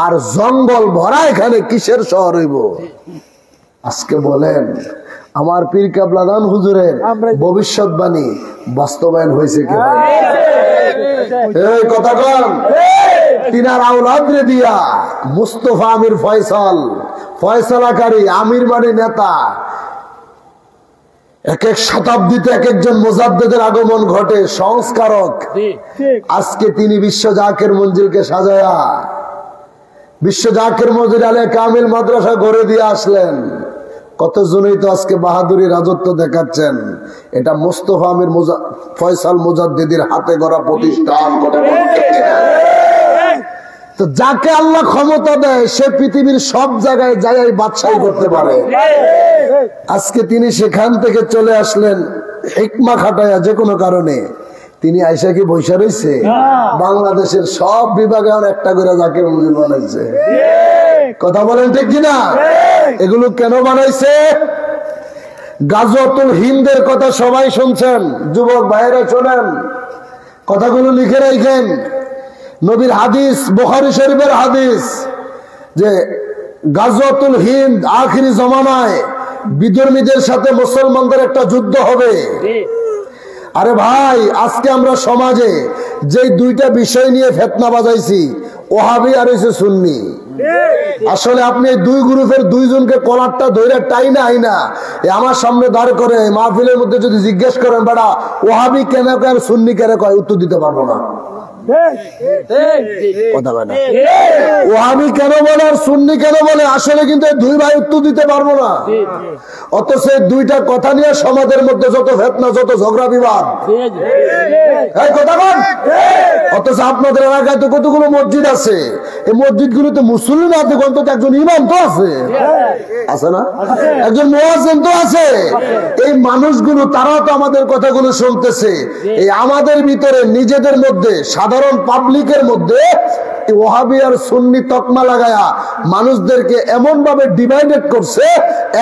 আর জঙ্গল ভরা এখানে কিসের শহর হইব। আজকে বলেন আমার পীর কেবলা দান হুজুরের ভবিষ্যৎবাণী বাস্তবায়ন হয়েছে কি? এই কথা কন। তিনার আওলাদরে দিয়া মুস্তফা আমির ফয়সাল, ফয়সালাকারী আমির মানে নেতা, এক এক শতাব্দীতে এক একজন মুজাদ্দিদের আগমন ঘটে, সংস্কারক। আজকে তিনি বিশ্ব জাকের মঞ্জিলকে সাজায়া বিশ্ব জাকের মঞ্জিল আলিয়া কামিল মাদ্রাসা গড়ে দিয়ে আসলেন। কতজনই তো আজকে বাহাদুরি রাজত্ব দেখাচ্ছেন। এটা মুস্তফা আমির ফয়সাল মুজাদ্দিদের হাতে গড়া প্রতিষ্ঠান। তো যাকে আল্লাহ ক্ষমতা দেয় সে পৃথিবীর সব জায়গায় জায়গায় বাদশাহী করতে পারে। আজকে তিনি সেখান থেকে চলে আসলেন হিকমা খাটায়া, যে কোনো কারণে তিনি আইসা কি বৈশা রয়েছে। বাংলাদেশের সব বিভাগে একটা করে জাকের মঞ্জিল বানাইছে। কথা বলেন ঠিক কিনা? এগুলো কেন বানাইছে? গাজওয়াতুল হিন্দের কথা সবাই শুনছেন, যুবক ভাইয়েরা শোনেন, কথাগুলো লিখে রাখেন। নবীর হাদিস, বুখারী শরীফের হাদিস, যে গাজওয়াতুল হিন্দ আখিরি জমানায় বিধর্মীদের সাথে মুসলমানদের একটা যুদ্ধ হবে। আরে ভাই, আজকে আমরা সমাজে যে দুইটা বিষয় নিয়ে ফিতনা বাজাইছি, ওহাবি আর হইছে সুন্নি। আসলে আপনি এই দুই গ্রুপের দুইজনকে কলারটা ধরে টাইনা আইনা আমার সামনে দাঁড় করে মাহফিলের মধ্যে যদি জিজ্ঞেস করেন বেটা ওহাবি কেন কেন সুন্নি কেন কয়, উত্তর দিতে পারবো না। কথা বলে ওহাবি কেন বলে আর সুন্নি কেন বলে, আসলে কিন্তু দুই ভাই উত্তর দিতে পারবো না। অথচ দুইটা কথা নিয়ে সমাজের মধ্যে যত ফেতনা, যত ঝগড়া বিবাদ, কথা বল। অথচ আপনাদের এলাকায় তো কতগুলো মসজিদ আছে, এই মসজিদ গুলোতে মুসলিম আছে, অন্তত একজন ইমাম তো আছে, আছে না? একজন মুয়াজ্জিন তো আছে। এই মানুষগুলো তারাও তো আমাদের কথাগুলো শুনতেছে। এই আমাদের ভিতরে নিজেদের মধ্যে, সাধারণ পাবলিকের মধ্যে ওয়াহাবি আর সুন্নি তকমা লাগায়া মানুষদেরকে এমন ভাবে ডিভাইডেড করছে,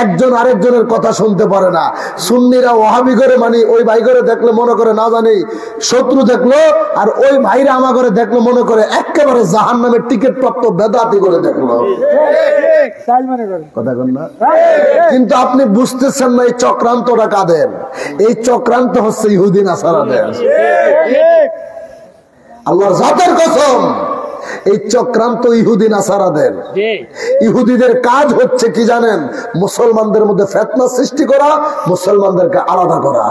একজন আরেকজনের কথা শুনতে পারে না। সুন্নিরা ওয়াহাবি করে মানে ওই ভাই করে দেখলে মনে করে না জানি শত্রু দেখলো, আর ওই ভাইরা আমা করে দেখলো মনে করে একেবারে জাহান্নামের টিকিট প্রাপ্ত বেদাতি করে দেখলো। কথা বল না? কিন্তু আপনি বুঝতেছেন না এই চক্রান্তটা কাদের। এই চক্রান্ত হচ্ছে ইহুদি নাসারাদের। আল্লাহর জাতের কসম, এই চক্রান্ত ইহুদি নাসারাদের। ইহুদিদের কাজ হচ্ছে কি জানেন? মুসলমানদের মধ্যে ফিতনা সৃষ্টি করা, মুসলমানদেরকে আলাদা করা।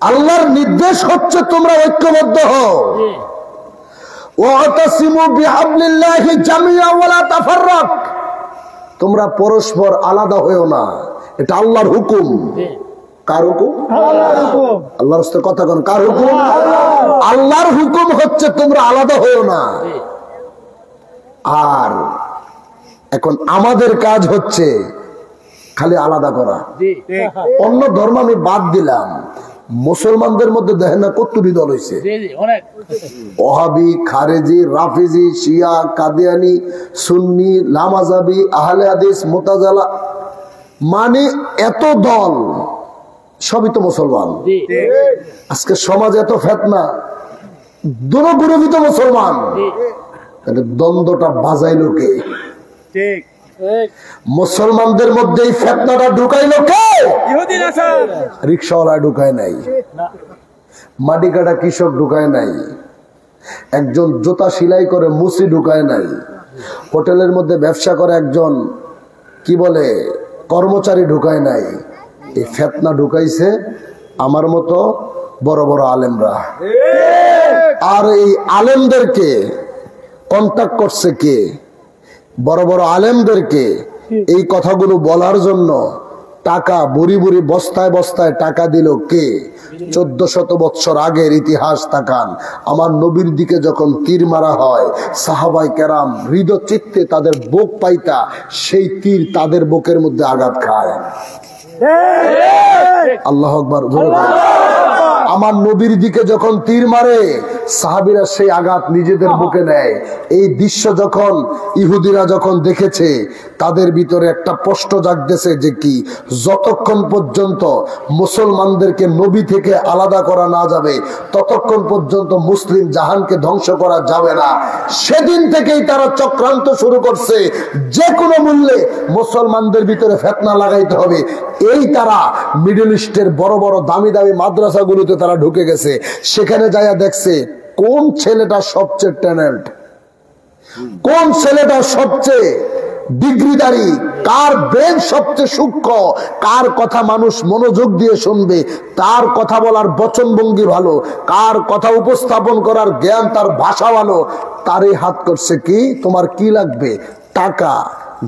আল্লাহর নির্দেশ হচ্ছে তোমরা ঐক্যবদ্ধ হও, ওয়াতাসিমু বিহাবলিল্লাহি জামিআ ওয়া লা তাফাররাক। তোমরা পরস্পর আলাদা হয়েও না, এটা আল্লাহর হুকুম। কার হুকুম? আল্লাহর হুকুম। আল্লাহর সাথে কথা কোন কার হুকুম? আল্লাহর হুকুম হচ্ছে তোমরা আলাদা হয়েও না। আর এখন আমাদের কাজ হচ্ছে খালি আলাদা করা। অন্য ধর্ম আমি বাদ দিলাম, মুসলমানদের মধ্যে দেখেন না কতটি দল হয়েছে, ওহাবি, খারেজি, রাফিজি, শিয়া, কাদিয়ানি, সুন্নি, লামাজাবি, আহলে হাদিস, মুতাজালা, মানে এত দল, সবই তো মুসলমান। আজকে সমাজে এত ফিতনা, দুনো গ্রুপই তো মুসলমান, তাহলে দ্বন্দ্বটা বাজাইলো কে? ঠিক, মুসলমানদের মধ্যে এই ফিতনাটা ঢুকাইলো কে? ইহুদি নাসারা। রিকশাওয়ালা ঢুকায় নাই, মাটি কাটা কৃষক ঢুকায় নাই, একজন জুতা সেলাই করে মুসি ঢুকায় নাই, হোটেলের মধ্যে ব্যবসা করে একজন কি বলে কর্মচারী ঢুকায় নাই। এই ফিতনা ঢুকাইছে আমার মতো বড় বড় আলেমরা। আর এই আলেমদেরকে কন্টাক্ট করছে কে? বড় বড় আলেমদেরকে এই কথাগুলো বলার জন্য টাকা বুড়ি বুড়ি বস্তায় বস্তায় টাকা দিল কে? 1400 বছর আগের ইতিহাস তাকান। আমার নবীর দিকে যখন তীর মারা হয়, সাহাবাই কেরাম হৃদয় চিত্তে তাদের বুক পাইতা, সেই তীর তাদের বুকের মধ্যে আঘাত খায়। আল্লাহু আকবার। আমার নবীর দিকে যখন তীর মারে, সাহাবীরা সেই আঘাত নিজেদের বুকে নেয়। এই দৃশ্য যখন ইহুদিরা যখন দেখেছে, তাদের ভিতরে একটা প্রশ্ন জাগতেছে যে কি, যতক্ষণ পর্যন্ত মুসলমানদেরকে নবী থেকে আলাদা করা না যাবে, ততক্ষণ পর্যন্ত মুসলিম জাহানকে ধ্বংস করা যাবে না। সেদিন থেকেই তারা চক্রান্ত শুরু করছে, যে কোনো মূল্যে মুসলমানদের ভিতরে ফিতনা লাগাইতে হবে। এই তারা মিডল ইস্টের বড় বড় দামি দামি মাদ্রাসাগুলোতে তারা ঢুকে গেছে। সেখানে যাইয়া দেখছে কোন ছেলেটা সবচেয়ে ট্যালেন্ট, কোন ছেলেটা সবচেয়ে ডিগ্রিধারী, কার ব্রেন সবচেয়ে সূক্ষ্ম, কার কথা মানুষ মনোযোগ দিয়ে শুনবে, তার কথা বলার বচনভঙ্গি ভালো, কার কথা উপস্থাপন করার জ্ঞান, তার ভাষা ভালো, তারই হাত করছে কি তোমার কি লাগবে? টাকা,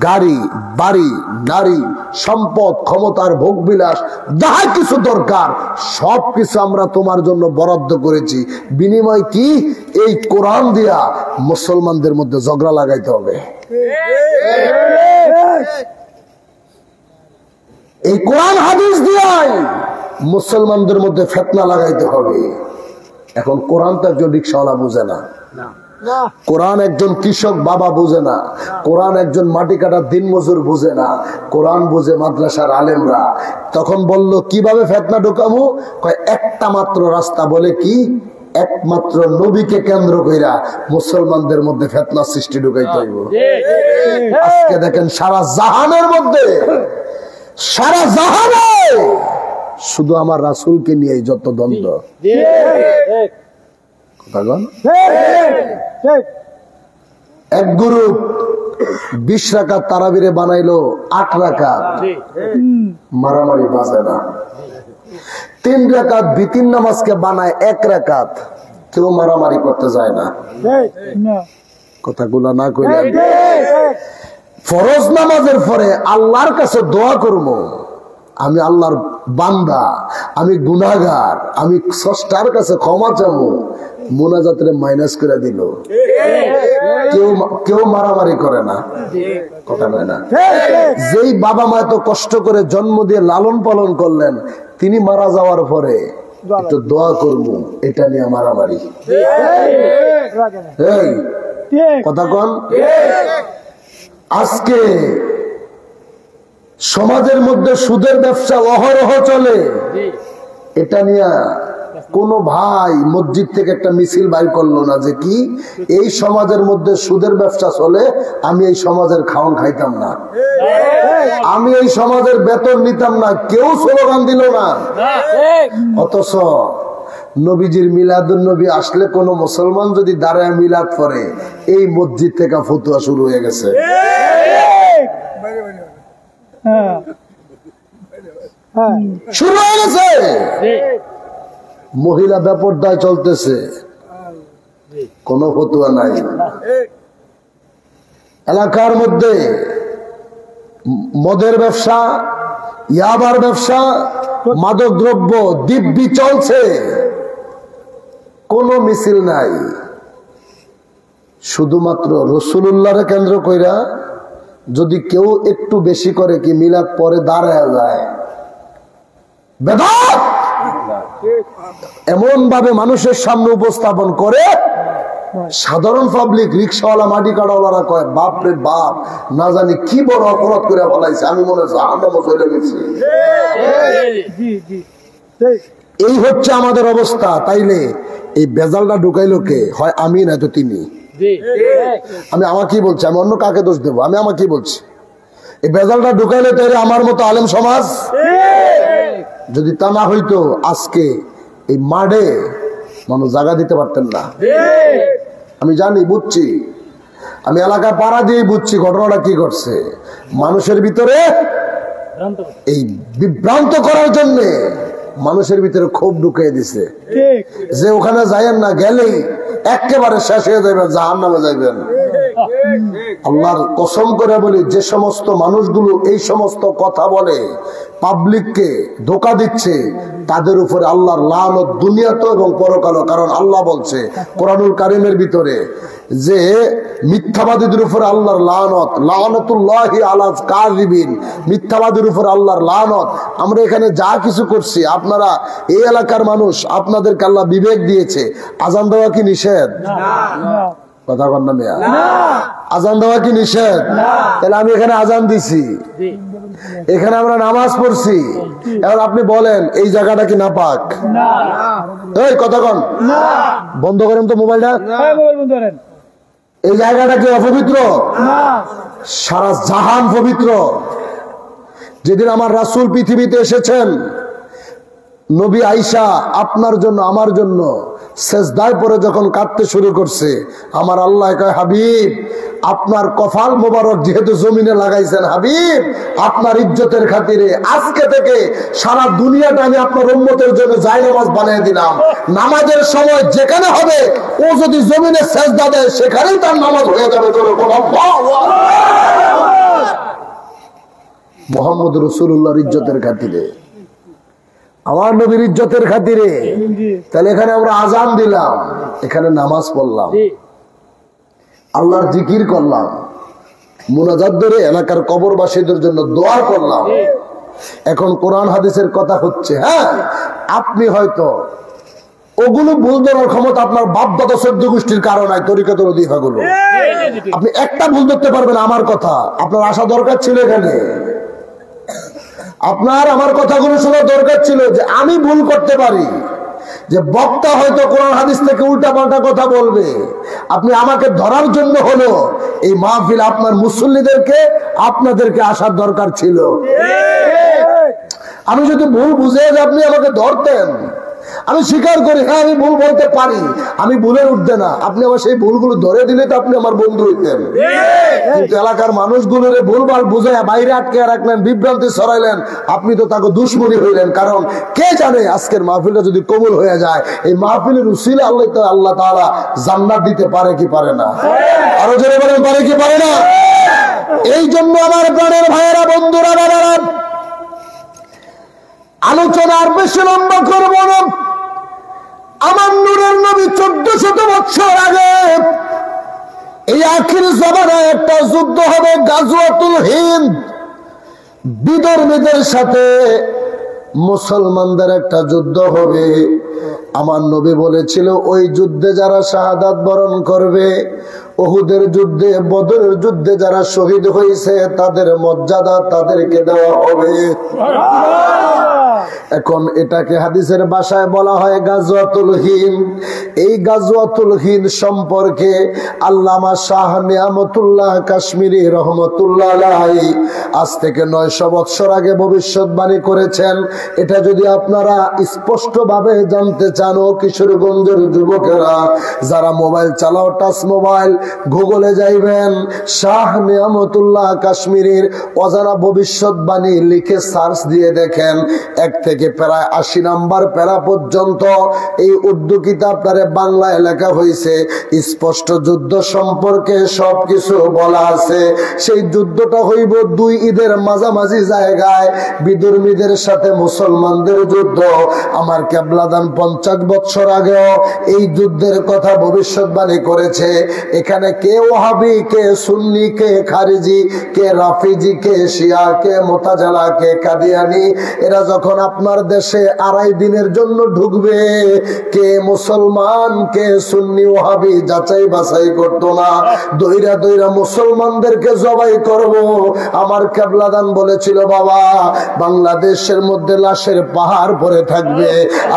গাড়ি, বাড়ি, নারী, সম্পদ, ক্ষমতার ভোগবিলাস, যাহা কিছু দরকার সবকিছু আমরা তোমার জন্য বরাদ্দ করেছি। বিনিময় কি? এই কোরআন দিয়া মুসলমানদের মধ্যে ঝগড়া লাগাইতে হবে। এই কোরআন হাদিস দিয়াই মুসলমানদের মধ্যে ফিতনা লাগাইতে হবে। এখন কোরআন তো একজন রিকশাওয়ালা বুঝে না, কোরআন একজন কৃষক বাবা বুঝে না, কোরআন একজন মাটি কাটার দিনমজুর বুঝে না, কোরআন বুঝে মাদ্রাসার আলেমরা। তখন বলল কিভাবে ফিতনা ঢুকাবো? কয় একটা মাত্র রাস্তা, বলে কি? একমাত্র নবীকে কেন্দ্র কইরা মুসলমানদের মধ্যে ফিতনা সৃষ্টি ঢুকাইতে হইব। আজকে দেখেন সারা জাহানের মধ্যে, সারা জাহানে শুধু আমার রাসূলকে নিয়ে যত দ্বন্দ্ব। এক গ্রুপ 20 রাকাত তারাবিরে বানাইলো 8 রাকাত, মারামারি বাজে না। 3 রাকাত বিতিন নামাজকে বানায় 1 রাকাত, কেউ মারামারি করতে যায় না। কথাগুলা না কইলে ফরজ নামাজের পরে আল্লাহর কাছে দোয়া করবো, আমি আল্লাহর বান্দা, আমি গুনাহগার, আমি স্রষ্টার কাছে ক্ষমা চাবো, মোনাজাতের মাইনাস করে দিল। কেউ মারামারি করে না, কথা বলে না। যেই বাবা মা এত কষ্ট করে জন্ম দিয়ে লালন পালন করলেন, তিনি মারা যাওয়ার পরে একটু দোয়া করবো, এটা নিয়ে মারামারি। কথা কন। আজকে সমাজের মধ্যে সুদের ব্যবসা অহরহ চলে, এটা নিয়ে কোন ভাই মসজিদ থেকে একটা মিছিল বাইর করলো না যে কি এই সমাজের মধ্যে সুদের ব্যবসা চলে, আমি এই সমাজের খাওন খাইতাম না, আমি এই সমাজের বেতন নিতাম না, কেউ স্লোগান দিল না। অথচ নবীজির মিলাদুন নবী আসলে কোন মুসলমান যদি দাঁড়ায় মিলাদ করে, এই মসজিদ থেকে ফতুয়া শুরু হয়ে গেছে। শুরু হয়ে গেছে, মহিলা বেপরদায় চলতেছে, কোন ফতুয়া নাই। এলাকার মধ্যে মদের ব্যবসা, ইয়াবার ব্যবসা, মাদক দ্রব্য দিব্যি চলছে, কোন মিছিল নাই। শুধুমাত্র রাসূলুল্লাহরে কেন্দ্র কইরা যদি কেউ একটু বেশি করে কি মিলাদ পরে দাঁড়ায় যায়, বেদাত এমন ভাবে মানুষের সামনে উপস্থাপন করে, সাধারণ পাবলিক রিক্সাওয়ালা মাটি কাটাওয়ালারা কয় বাপ রে বাপ, না জানি কি বড় অপরাধ করে ফেলাইছে, আমি মনে হয় জাহান্নামে চলে গেছি। এই হচ্ছে আমাদের অবস্থা। তাইলে এই বেজালটা ঢুকাইলো কে? হয় আমি না তো তিনি। আমি আমাকেই বলছি, আমি অন্য কাকে দোষ দেবো? আমি আমাকেই বলছি, এই বেজালটা ঢুকাইলে তাইলে আমার মতো আলেম সমাজ। যদি তা না হইতো আজকে এই মাঠে মানুষ জায়গা দিতে পারতেন না। আমি জানি, বুঝছি, আমি এলাকায় পাড়া দিয়ে বুঝছি ঘটনাটা কি করছে। মানুষের ভিতরে এই বিভ্রান্ত করার জন্য মানুষের ভিতরে ক্ষোভ ঢুকিয়ে দিছে, যে ওখানে যাইয়েন না, গেলেই একেবারে শেষ হয়ে যাবেন, জাহান্নামে যাইবেন। আল্লাহর কসম করে বলি, যে সমস্ত মানুষগুলো এই সমস্ত কথা বলে, পাবলিককে ধোঁকা দিচ্ছে, তাদের উপরে আল্লাহর লানত দুনিয়াতে এবং পরকালও। কারণ আল্লাহ বলছে কোরআনুল কারীমের ভিতরে যে মিথ্যাবাদীদের উপরে আল্লাহর লানত, লানতুল্লাহি আলাল কাযিবিন, মিথ্যাবাদীর উপরে আল্লাহর লানত। আমরা এখানে যা কিছু করছি, আপনারা এই এলাকার মানুষ, আপনাদেরকে আল্লাহ বিবেক দিয়েছে। আজান দেওয়া কি নিষেধ? কথা বল না মিয়া, আজান দেওয়া কি নিষেধ? তাহলে আমি এখানে আজান দিছি, এখানে আমরা নামাজ পড়ছি, এখন আপনি বলেন এই জায়গাটা কি নাপাক? এই কথা কন, বন্ধ করেন তো মোবাইলটা। এই জায়গাটা কি অপবিত্র? সারা জাহান পবিত্র। যেদিন আমার রাসূল পৃথিবীতে এসেছেন, নবী আয়েশা আপনার জন্য আমার জন্য সেজদায় পড়ে যখন কাঁদতে শুরু করছে, আমার আল্লাহ কয়, হাবিব আপনার কপাল মোবারক যেহেতু জমিনে লাগাইছেন, হাবিব আপনার ইজ্জতের খাতিরে আজকে থেকে সারা দুনিয়াটা আমি আপনার উম্মতের জন্য জায়নামাজ বানিয়ে দিলাম। নামাজের সময় যেখানে হবে, ও যদি জমিনে সেজদা দেয়, সেখানেই তার নামাজ হয়ে যাবে। মুহাম্মদ রাসূলুল্লাহর ইজ্জতের খাতিরে, আমার নবীর ইজ্জতের খাতিরে। তাহলে এখানে আমরা আজান দিলাম, এখানে নামাজ পড়লাম, আল্লাহর জিকির করলাম, মুনাজাত ধরে এলাকার কবরবাসীদের জন্য দোয়া করলাম। এখন কোরআন হাদিসের কথা হচ্ছে। হ্যাঁ, আপনি হয়তো ওগুলো ভুল ধরার ক্ষমতা আপনার বাপ দাদা 14 গোষ্ঠীর কারণ নাই, তরিকাতুল ওয়াদিফাগুলো। আপনি একটা ভুল ধরতে পারবেন আমার কথা, আপনার আসা দরকার ছিল এখানে। আপনার আমার কথাগুলো শোনার দরকার ছিল যে আমি ভুল করতে পারি, যে বক্তা হয়তো কোরআন হাদিস থেকে উল্টা পাল্টা কথা বলবে। আপনি আমাকে ধরার জন্য হলো এই মাহফিল, আপনার মুসল্লিদেরকে আপনাদেরকে আসার দরকার ছিল। আমি যদি ভুল বুঝে যে আপনি আমাকে ধরতেন, আমি স্বীকার করি, হ্যাঁ আমি ভুল বলতে পারি, আমি ভুলের ঊর্ধ্বে না। আপনি আমার সেই ভুলগুলো ধরে দিলে তো আপনি আমার বন্ধু হইতেন। কিন্তু এলাকার মানুষগুলোরে ভুলভাল বুঝায় বাইরে আটকে রাখলেন, বিভ্রান্তি ছড়াইলেন, আপনি তো তাকে দুশ্মনী হইলেন। কারণ কে জানে আজকের মাহফিলটা যদি কবুল হয়ে যায়, এই মাহফিলের উসিলে আল্লাহ তাআলা জান্নাত দিতে পারে কি পারে না? আরো জোরে বলেন, পারে কি পারে না? এই জন্য আমার প্রাণের ভাইয়েরা, বন্ধুরা, বাবারা, আলোচনা আর বেশি লম্বা করব না। আমার নূরের নবী 1400 বছর আগে এই আখির জামানায় একটা যুদ্ধ হবে, গাজওয়াতুল হিন্দ। বিধর্মীদের সাথে মুসলমানদের একটা যুদ্ধ হবে। আমার নবী বলেছিল ওই যুদ্ধে যারা শাহাদাত বরণ করবে, উহুদের যুদ্ধে, বদরের যুদ্ধে যারা শহীদ হয়েছে, তাদের মর্যাদা তাদেরকে দেওয়া হবে। এখন এটাকে হাদিসের ভাষায় বলা হয় গাজওয়াতুল হিন্দ। এই গাজওয়াতুল হিন্দ সম্পর্কে আল্লামা শাহ নিয়ামতুল্লাহ কাশ্মীরি রহমতুল্লাহ আলাইহি আজ থেকে 900 বছর আগে ভবিষ্যৎবাণী করেছেন। এটা যদি আপনারা স্পষ্টভাবে জানতে চান, ও কিশোরগঞ্জের যুবকেরা যারা মোবাইল চালাও, টাচ মোবাইল, গুগলে যাইবেন, শাহ নিয়ামতুল্লাহ কাশ্মীরির অজানা ভবিষ্যৎবাণী লিখে সার্চ দিয়ে দেখেন, 1 থেকে প্রায় 80 নাম্বার প্যারা পর্যন্ত এই উর্দু কিতাবটারে বাংলায় লেখা হয়েছে। স্পষ্ট যুদ্ধ সম্পর্কে সবকিছু বলা আছে। সেই যুদ্ধটা হইব 2 ঈদের মাঝামাঝি জায়গায়, বিধর্মীদের সাথে মুসলমানদের যুদ্ধ। আমার কেবলাদান 50 বছর আগেও এই যুদ্ধের কথা ভবিষ্যৎবাণী করেছে। এখানে কে ওয়াহাবি, কে সুন্নি, কে খারিজি, কে রাফিজি, কে শিয়া, কে মুতাজালা, কে কাদিয়ানি, এরা যখন আপনার দেশে 2.5 দিনের জন্য ঢুকবে, কে মুসলমান, কে সুন্নি, ওয়াহাবি যাচাই বাছাই করতো না, দইরা দইরা মুসলমানদেরকে জবাই করব। আমার কেবলাদান বলেছিল, বাবা বাংলাদেশের মধ্যে লাশের পাহাড় পড়ে থাকবে।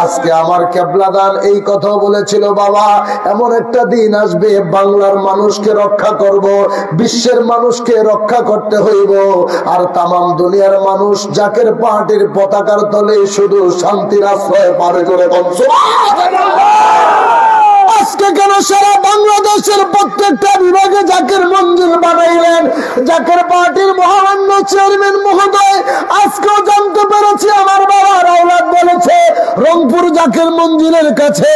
আজকে আমার কেবলাদান এই কথা বলেছিল, বাবা এমন একটা দিন আসবে, বাংলার মানুষকে রক্ষা করব, বিশ্বের মানুষকে রক্ষা করতে হইব। আর তামাম দুনিয়ার মানুষ জাকের পার্টির পতাকার তলে শুধু শান্তির আশ্রয় পাবে। করে আজকে কেন সারা বাংলাদেশের প্রত্যেকটা বিভাগে জাকের মঞ্জিল বানাইলেন? জাকের পার্টির মহামান্য চেয়ারম্যান মহোদয় আজকেও জানতে পেরেছি, আমার বাবার আওলাদ বলেছে রংপুর জাকের মঞ্জিলের কাছে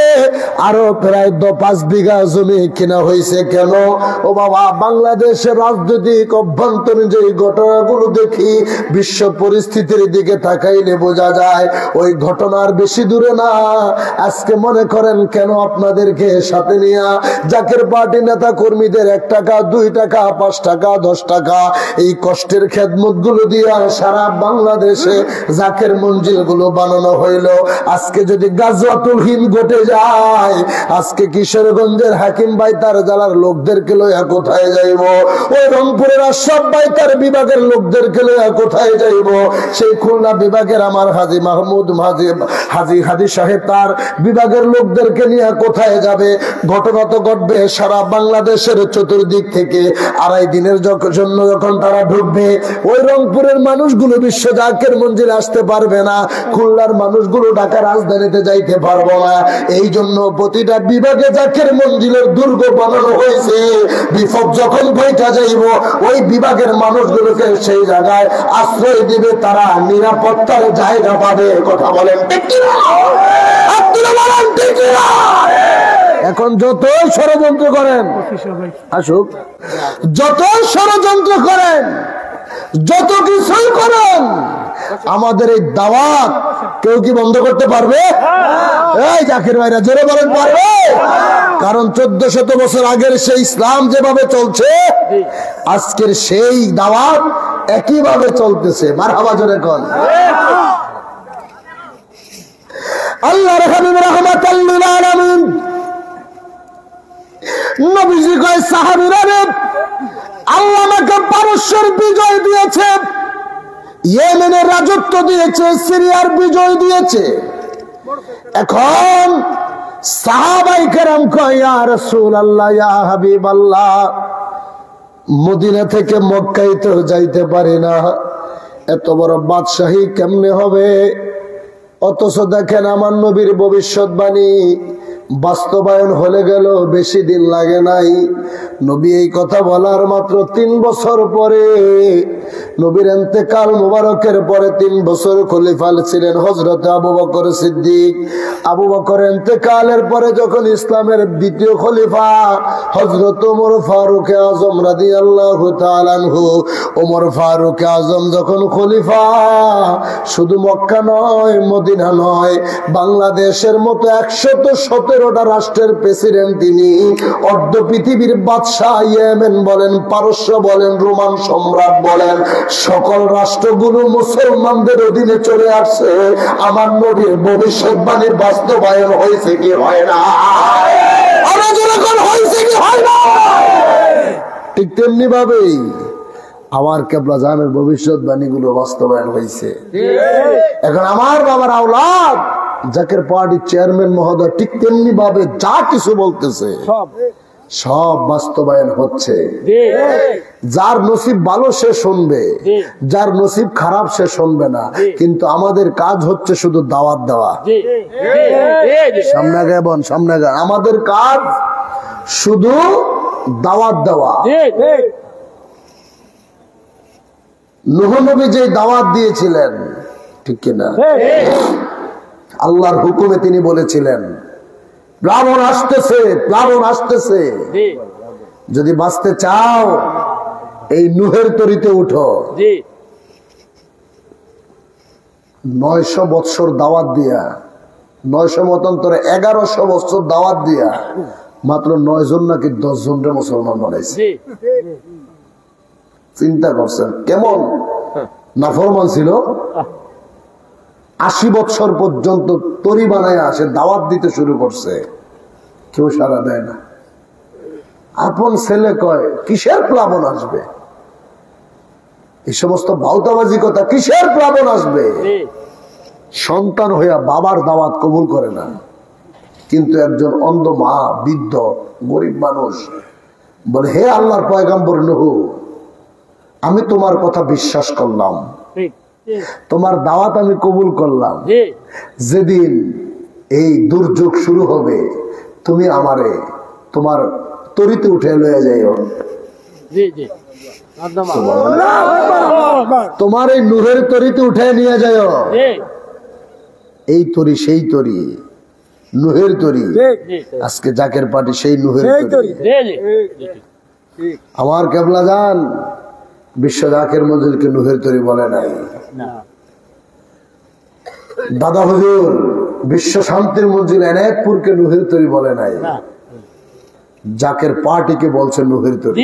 আরো প্রায় 5 বিঘা জমি কিনা হয়েছে। কেন? ও বাবা, বাংলাদেশের রাজনৈতিক অভ্যন্তরীণ যে ঘটনাগুলো দেখি, বিশ্ব পরিস্থিতির দিকে তাকাইলে বোঝা যায় ওই ঘটনার বেশি দূরে না। আজকে মনে করেন কেন আপনাদেরকে সাথে নিয়ে জাকের পার্টি নেতা কর্মীদের 1 টাকা, 2 টাকা, 5 টাকা, 10 টাকা এই কষ্টের খেদমত গুলো দিয়া সারা বাংলাদেশে জাকের মঞ্জিল গুলো বানানো হইল। আজকে যদি গাজওয়াতুল হিন্দ ঘটে যায়, আজকে কিশোরগঞ্জের হাকিম ভাই তার জেলার লোকদেরকে লইয়া কোথায় যাইব? ওই রংপুরের আশরাফ ভাই তার বিভাগের লোকদেরকে লইয়া কোথায় যাইব? সেই খুলনা বিভাগের আমার হাজী মাহমুদ হাজী সাহেব তার বিভাগের লোকদেরকে নিয়ে কোথায় যাবে? ঘটনা তো ঘটবে সারা বাংলাদেশের চতুর্দিক থেকে। 2.5 দিনের জন্য যখন তারা ঢুকবে, ওই রংপুরের মানুষগুলো বিশ্ব জাকের মঞ্জিলে আসতে পারবে না, খুলনার মানুষগুলো ঢাকা রাজধানীতে যাইতে পারবো না। এই জন্য প্রতিটা বিভাগে জাকের মঞ্জিলের দুর্গ বানানো হয়েছে। বিপদ যখন বইটা যাইব, ওই বিভাগের মানুষগুলোকে সেই জায়গায় আশ্রয় দিবে, তারা নিরাপত্তার জায়গা পাবে। কথা বলেন ঠিক কি না? আপনারা বলেন ঠিক কি না? এখন যতই ষড়যন্ত্র করেন, আসুক, যতই ষড়যন্ত্র করেন, যত কিছুই করেন, আমাদের এই দাওয়াত কেউ কি বন্ধ করতে পারবে? এই জাকির ভাইরা জোরে বলেন, পারবে? কারণ 1400 বছর আগের সেই ইসলাম যেভাবে চলছে, আজকের সেই দাওয়াত একইভাবে চলতেছে। মারহাবা জোরে কোন। আল্লাহর হাবিব রাহমাতাল লিল আলামিন নবীজি কয়, সাহাবীরা রে, আল্লাহ আমাকে পারস্যের বিজয় দিয়েছে, ইয়েমেনের রাজত্ব দিয়েছে, সিরিয়ার বিজয় দিয়েছে। এখন সাহাবায়ে কেরাম কয়, ইয়া রাসূলুল্লাহ, ইয়া হাবিবাল্লাহ, মদিনা থেকে মক্কায় তো যাইতে পারি না, এত বড় বাদশাহী কেমনে হবে? অথচ দেখেন আমার নবীর ভবিষ্যৎবাণী বাস্তবায়ন হলে গেল, বেশি দিন লাগে নাই। নবী এই কথা বলার মাত্র 3 বছর পরে, নবীর ইন্তেকাল মুবারকের পরে 3 বছর খলিফা ছিলেন হযরত আবু বকর সিদ্দিক। আবু বকর ইন্তেকালের পরে যখন ইসলামের দ্বিতীয় খলিফা হযরত ওমর ফারুক আযম রাদিয়াল্লাহু তাআলা আনহু, ওমর ফারুক আযম যখন খলিফা, শুধু মক্কা নয়, মদিনা নয়, বাংলাদেশের মতো 117টা রাষ্ট্রের প্রেসিডেন্ট তিনি। অর্ধ পৃথিবীর বাদশাহ, ইয়েমেন বলেন, পারস্য বলেন, রোমান সম্রাট বলেন, সকল রাষ্ট্রগুলো মুসলমানদের অধীনে চলে আসছে। আমার নবীর ভবিষ্যৎবাণীর বাস্তবায়ন হয়েছে কি হয় না? ঠিক তেমনি ভাবেই আমার কেবলা জানের ভবিষ্যৎবাণী গুলো বাস্তবায়ন হয়েছে। এখন আমার বাবার আওলাদ জাকের পার্টির চেয়ারম্যান মহোদয় ঠিক তেমনি ভাবে যা কিছু বলতেছে সব বাস্তবায়ন হচ্ছে। যার নসিব ভালো সে শুনবে, যার নসিব খারাপ সে শুনবে না। কিন্তু আমাদের কাজ হচ্ছে শুধু দাওয়াত দেওয়া। সামনে গায়বন, সামনে গায়, আমাদের কাজ শুধু দাওয়াত দেওয়া। নূহ নবী যে দাওয়াত দিয়েছিলেন, ঠিক কিনা? আল্লাহর হুকুমে তিনি বলেছিলেন প্লাবন আসতেছে, প্লাবন আসতেছে, যদি বাঁচতে চাও এই নূহের তরিতে উঠো। 900 বৎসর দাওয়াত দিয়া, 900 মতান্তরে 1100 বৎসর দাওয়াত দিয়া মাত্র 9 জন নাকি 10 জনরে মুসলমান বানাইছে। চিন্তা করছেন কেমন নাফরমান ছিল। 80 বৎসর পর্যন্ত তরি বানায় আসে, দাওয়াত দিতে শুরু করছে, কেউ সাড়া দেয় না। আপন ছেলে কয় কিসের প্লাবন আসবে? এই সমস্ত ভাউতাবাজি কথা, কিসের প্লাবন আসবে? সন্তান হইয়া বাবার দাওয়াত কবুল করে না। কিন্তু একজন অন্ধ মা, বৃদ্ধ গরিব মানুষ বলে, হে আল্লাহর পয়গম্বর নূহ, আমি তোমার কথা বিশ্বাস করলাম, তোমার দাওয়াত আমি কবুল করলাম। যেদিন এই দুর্যোগ শুরু হবে তুমি আমারে তোমার তরিতে উঠে লয়ে যাইও। তোমার এই নূহের তরিতে উঠে নিয়ে যাইও। এই তরি সেই তরি, নূহের তরি। আজকে জাকের পার্টি সেই নূহের তরি। আমার কেবলা জান বিশ্ব জাকের মঞ্জিলকে নূহের তরি বলে নাই। দাদা হুজুর বিশ্ব শান্তির মঞ্জিল এনায়েতপুরকে নূহের তরি বলে নাই। জাকের পার্টিকে বলছে নূহের তরি।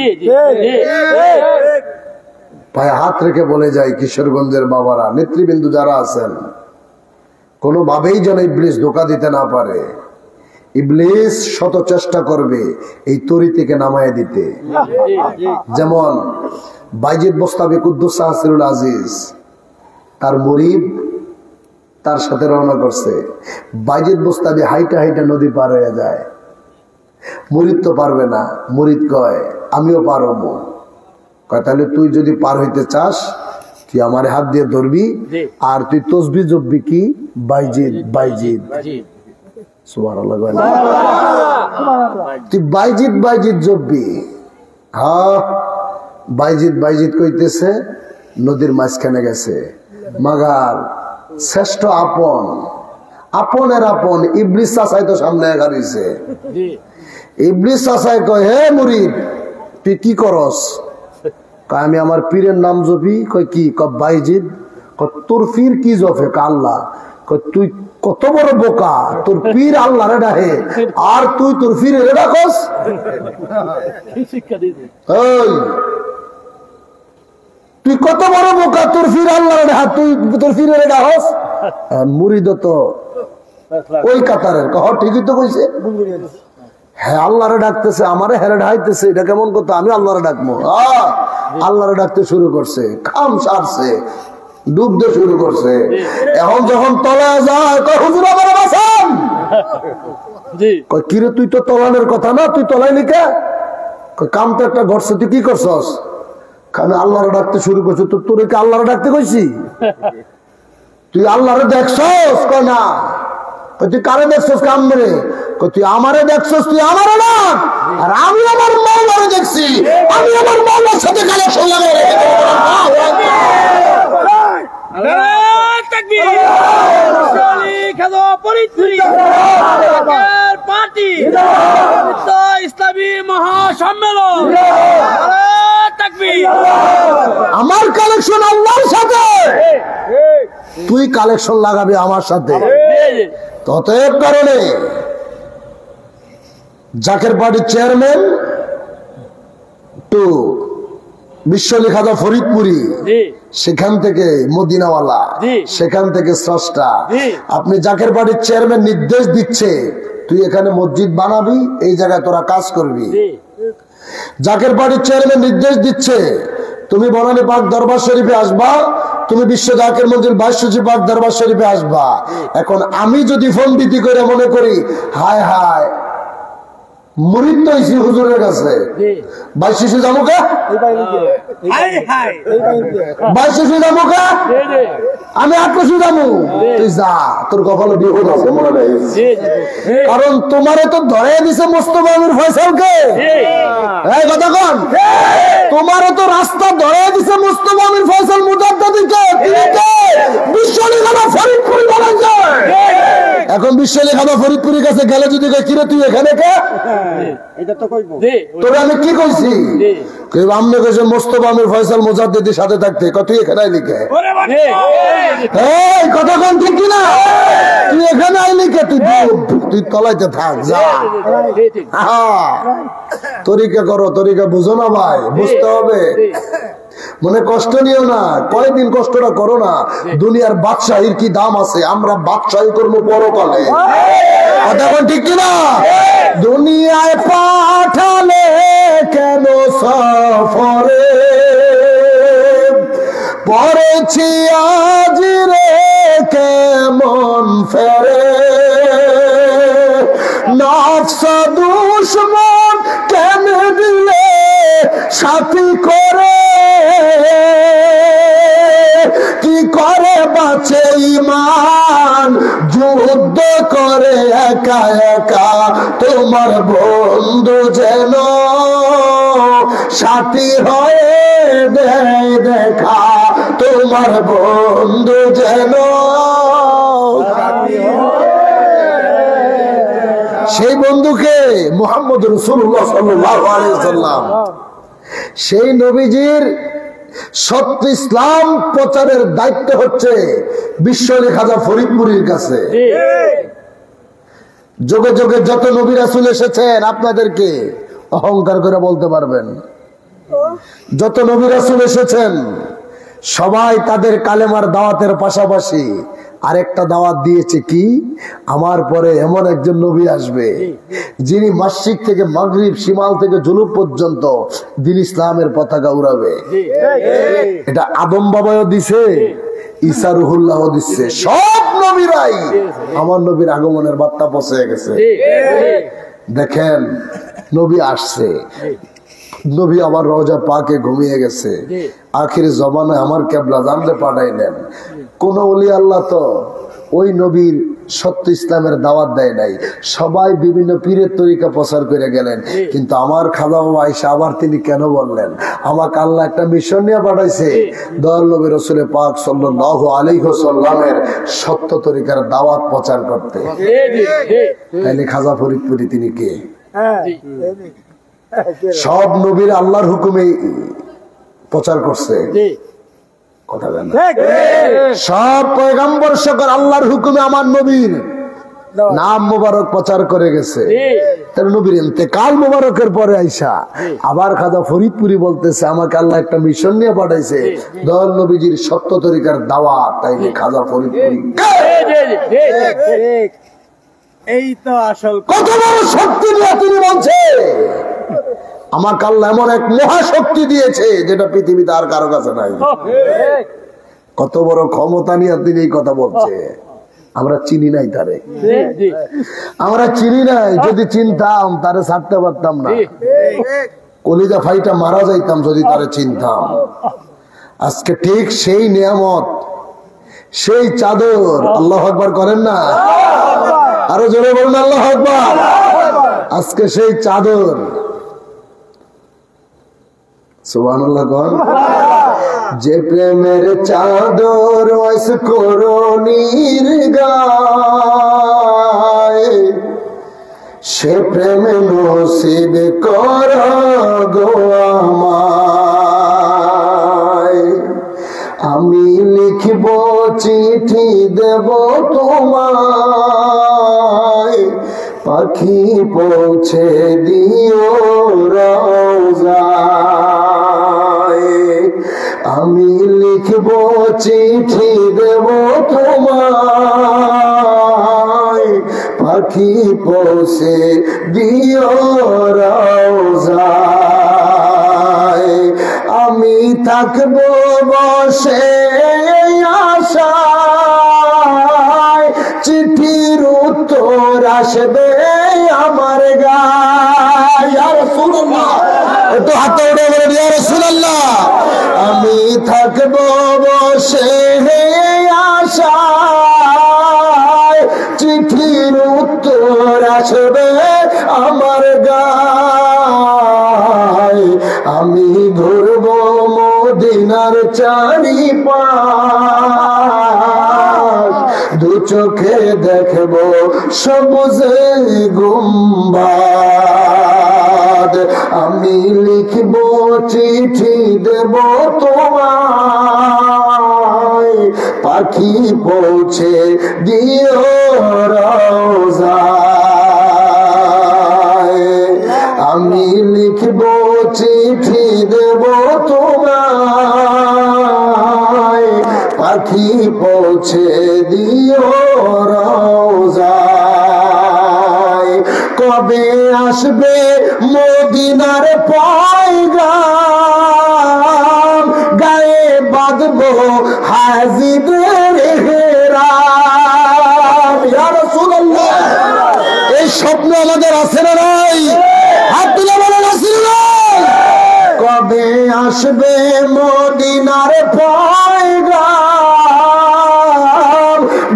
পায়ে হাত রেখে বলে যায় কিশোরগঞ্জের বাবারা, নেতৃবৃন্দু যারা আছেন, কোনোভাবেই যেন ইবলিস ধোঁকা দিতে না পারে। ইবলিস শত চেষ্টা করবে এই তরি থেকে নামায় দিতে। যেমন বাইজিদ বোস্তামি কুদ্দুস সাহসিরুল আজিজ, তার মুরিদ তার সাথে রওনা করছে। বাইজিদ বোস্তামি হাইটা হাইটা নদী পার হয়ে যায়, মুরিদ তো পারবে না। মুরিদ কয় আমিও পারবো। কয় তাহলে তুই যদি পার হইতে চাস তুই আমার হাত দিয়ে ধরবি, আর তুই তসবি জপবি কি বাইজিদ বাইজিদ। সুবহানাল্লাহ, তুই বাইজিদ বাইজিদ জপবি। হ্যাঁ, বাইজিদ বাইজিদ কইতেছে, নদীর মাঝখানে গেছে। মাগার শ্রেষ্ঠ আপন, আপনের আপন ইবলিস চাচাই তো সামনে গাড়িছে। ইবলিস চাচাই কয়, হে মুরিদ তুই কি করস? কয় আমি আমার পীরের নাম জপি। কয় কি? কয় বাইজিদ। কয় তোর পীর কি জপে? কয় আল্লাহ। কয় তুই কত বড় বোকা, তোর পীর আল্লাহ রে ডাকে আর তুই তোর পীরের ডাকস? তুই কত বড় বোকা, তোর পীর আল্লাহ রে ডাক, তুই তোর পীরের ডাকস? মুরিদ তো ওই কাতারের। কহ ঠিকই তো কইছে, হ্যাঁ আল্লাহরে ডাকতেছে, আমারে হেরে ঢাইতেছে, এটা কেমন কথা? আমি আল্লাহরে ডাকবো। আল্লাহরে ডাকতে শুরু করছে, খাম সারছে, ডুবতে শুরু করছে। এখন যখন তলায় যায়, কয় হুজুর আমারে বাঁচান। কয় কিরে তুই তো তলানের কথা না, তুই তলায় লিখে? কয় কাম তো একটা ঘটছে, তুই কি করছস? আমি আল্লাহরে ডাকতে শুরু করছি। তো তোর কি আল্লাহরে ডাকতে কইছি? তুই আল্লাহরে দেখছস? কয় না। তুই কারে দেখছস? কামরে। তুই আমারে দেখছস? তুই আমারে না, আর আমি আমার মাওলারে দেখছি। আমি আমার মাওলার সাথে কানেকশন লাগাই ইসলামী মহাসম্মেলন, আমার কালেকশন আল্লাহর সাথে, তুই কালেকশন লাগাবি আমার সাথে। ততএব কারণে জাকের পার্টির চেয়ারম্যান টু বিশ্বলি খাজা ফরিদপুরি, সেখান থেকে মদিনাওয়ালা, সেখান থেকে স্রষ্টা। আপনি জাকের পার্টির চেয়ারম্যান নির্দেশ দিচ্ছে তুই এখানে মসজিদ বানাবি, এই জায়গায় তোরা কাজ করবি। জাকের পার্টির চেয়ারম্যান নির্দেশ দিচ্ছে তুমি বনানী পাক দরবার শরীফে আসবা, তুমি বিশ্ব জাকের মঞ্জিল 22 পাক দরবার শরীফে আসবা। এখন আমি যদি ফোন দিতে করে মনে করি হায় হায় মুরিদ তো ইসি হুজুরের কাছে 22 যাবো কা, 22 যাবো কা, আমি 28 যাবো, তুই যা, তোর কপালে বিপদ আছে মনে নেই। কারণ তোমারে তো ধরে দিছে মোস্তফা আমির ফয়সালকে, এই কথা কোন, তোমারে তো রাস্তা ধরে দিছে মোস্তফা আমির ফয়সাল মুজাদ্দিদকে, বিশ্বলি খাজা ফরিদপুরি বলেন যায়। এখন বিশ্বলি খাজা ফরিদপুরির কাছে গেলে যদি কিরে তুই এখানে কে, তোরে আমি কি কইছি? আমনে কইছে মোস্তফা আমির ফয়সাল মুজাদ্দিদের সাথে থাকতে, তুই এখানে আইলি কে? এই কথা কোন ঠিক কিনা? তুই এখানে আইলি কে? তুই তলাইতে থাক, যা। তরিকা করো, তরিকা বুঝো না ভাই, বুঝতে হবে। মনে কষ্ট নিও না, কয়দিন কষ্টটা করো না। দুনিয়ার বাদশাহীর কি দাম আছে, আমরা বাদশাহী করবো পরকালে। এখন ঠিক কিনা? দুনিয়ায় পাঠালে কেন সফরে, পড়েছি আজ রে কেমন ফেরে, নফস দুশ্মন কেন দিলে সাথী করে, কি করে বাঁচে ইমান যুদ্ধ করে একা একা, তোমার বন্ধু যেন সাথী হয়ে দেয় দেখা, তোমার বন্ধু যেন। সেই বন্ধুকে মুহাম্মদ রাসূলুল্লাহ সাল্লাল্লাহু আলাইহি ওয়াসাল্লাম, সেই নবীজির সত্য ইসলাম প্রচারের দায়িত্ব হচ্ছে বিশ্বলি খাজা ফরিদপুরির কাছে। যোগে যোগে যত নবী রাসূল এসেছেন আপনাদেরকে অহংকার করে বলতে পারবেন, যত নবী রাসূল এসেছেন সবাই তাদের কালেমার দাওয়াতের পাশাপাশি আরেকটা দাওয়াত দিয়েছে কি, আমার পরে এমন একজন নবী আসবে যিনি মাসিক থেকে মাগরিব, শিমাল থেকে জুনুব পর্যন্ত দ্বীন ইসলামের পতাকা উড়াবে। এটা আদম বাবাও দিছে, ঈসা রুহুল্লাহ দিচ্ছে, সব নবীরাই আমার নবীর আগমনের বার্তা পৌঁছে গেছে। দেখেন নবী আসছে, নবী আবার রওজা পাকে ঘুমিয়ে গেছে, আখির জমানায় আমার কেবলা জানলে পাঠাইলেন। কোন ওলি আল্লাহ তো ওই নবীর সত্য ইসলামের দাওয়াত দেয় নাই, সবাই বিভিন্ন পীরের তরিকা প্রচার করে গেলেন। কিন্তু আমার খাজা বাবা আয়েশা আবার তিনি কেন বললেন আমাকে আল্লাহ একটা মিশন নিয়ে পাঠাইছে দয়াল নবী রাসূল পাক সাল্লাল্লাহু আলাইহি ওয়াসাল্লামের সত্য তরিকার দাওয়াত প্রচার করতে। তাইলে খাজা ফরিদপুরি তিনি কে? সব নবীর আল্লাহর হুকুমে প্রচার করছে, কথা বলেন না? সব পয়গম্বর সকল আল্লাহর হুকুমে আমার নবীর নাম মোবারক প্রচার করে গেছে। তাহলে নবীর ইন্তেকাল মোবারকের পরে আইসা আবার খাজা ফরিদপুরি বলতেছে আমাকে আল্লাহ একটা মিশন নিয়ে পাঠাইছে দয়াল নবীজির সত্য তরিকার দাওয়াত। তাইলে খাজা ফরিদপুরি এই তো আসল কত বড় শক্তি নিয়ে তিনি বলছে আমাকে আল্লাহ এমন এক মহাশক্তি দিয়েছে যেটা পৃথিবীতে আর কারো কাছে নাই। কত বড় ক্ষমতা নিয়ে তিনি এই কথা বলছে। আমরা চিনি নাই তারে, আমরা চিনি নাই। যদি চিনতাম তারে ছাড়তে পারতাম না, কলিজা ফাইটা মারা যাইতাম যদি তারে চিনতাম। আজকে ঠিক সেই নিয়ামত, সেই চাদর আল্লাহু আকবার করেন না, আরো জোরে বলুন আল্লাহু আকবার। আজকে সেই চাদর সুবহানাল্লাহ কর, যে প্রেমের চাদর ওয়াস করণীর গায়, সে প্রেম নসিব কর গো আমায়। আমি লিখব চিঠি দেব তোমায়, পাখি পৌঁছে দিও রওজায়। আমি লিখব চিঠি দেব তোমায়, পাখি পৌঁছে দিও রওজায়। আমি থাকবো বসে আশায়, চিঠির উত্তর আসবে আমার গায়ে। ইয়া রাসূলুল্লাহ, একটু হাত উঠে বলেন ইয়া রাসূলুল্লাহ। আমি থাকবো বসে আশায়, চিঠির উত্তর আসবে আমার গায়ে। আমি ঘুরবো মদিনার চারিপাশ, দু চোখে দেখবো সবুজে গুম্বাদ। আমি লিখবো চিঠি দেব তোমায়, পাখি পৌঁছে দিও রওজায়। আমি লিখবো চিঠি দেব তোমায়, পাখি পৌঁছে দিও রওজায়। কবে আসবে মদিনার পয়গাম, গায়ে বাঁধবো হাজিদের হেরাম। ইয়া রাসূলুল্লাহ, এই স্বপ্ন আমাদের আছে না নাই? হাত তুলে বলেন আছে না নাই? কবে আসবে মদিনার পয়গাম,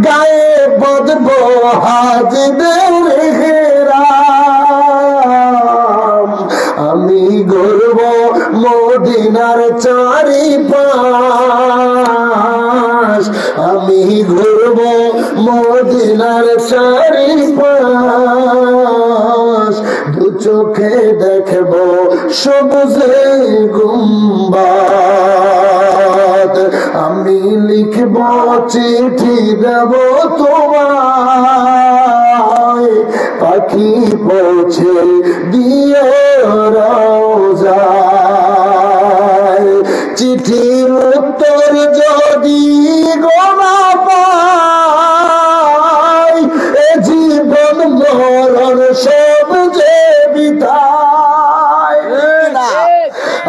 গায়ে বাঁধবো হাজিদের হেরাম। আমি ঘুরবো মদিনার চারিপাশ, আমি ঘুরবো মদিনার চারিপাশ, দু চোখে দেখবো সবুজে গুম্বাদ। আমি লিখবো চিঠি দেব তোমায়, পাখি পৌঁছে দিও রওজায়। চিঠির উত্তর যদি গোনা পাই, এ জীবন মরণ সব যে বিদায়।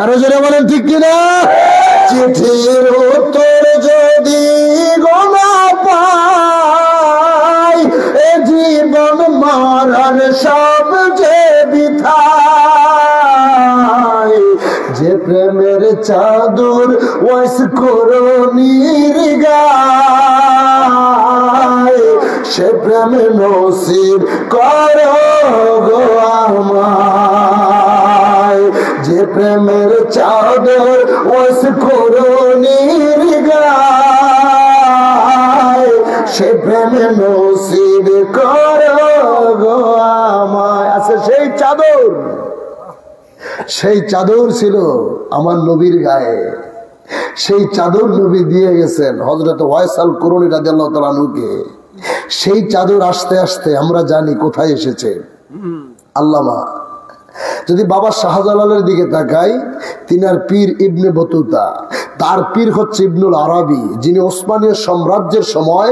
আরো জোরে বলেন ঠিক কিনা? চিঠির উত্তর যদি গোনা পাই, এ জীবন মরণ সব যে বিদায়। যে প্রেমের চাদর ওয়াস করণীর গায়, সে প্রেম নসিব করো গো আমায়। যে প্রেমের চাদর ওয়াস করণীর গায়, সে প্রেম নসিব করো গো আমায়। আচ্ছা, সেই চাদর, সেই চাদর ছিল আমার নবীর গায়ে। সেই চাদর নবী দিয়ে গেছেন হযরত ওয়াইস আল কুরনি রাদিয়াল্লাহু তাআলা আনহুকে। সেই চাদর আস্তে আস্তে আমরা জানি কোথায় এসেছে। আল্লামা যদি বাবা শাহজালালের দিকে তাকাই, তিনার পীর ইবনে বতুতা, তার পীর হচ্ছে ইবনুল আরাবি, যিনি ওসমানীয় সাম্রাজ্যের সময়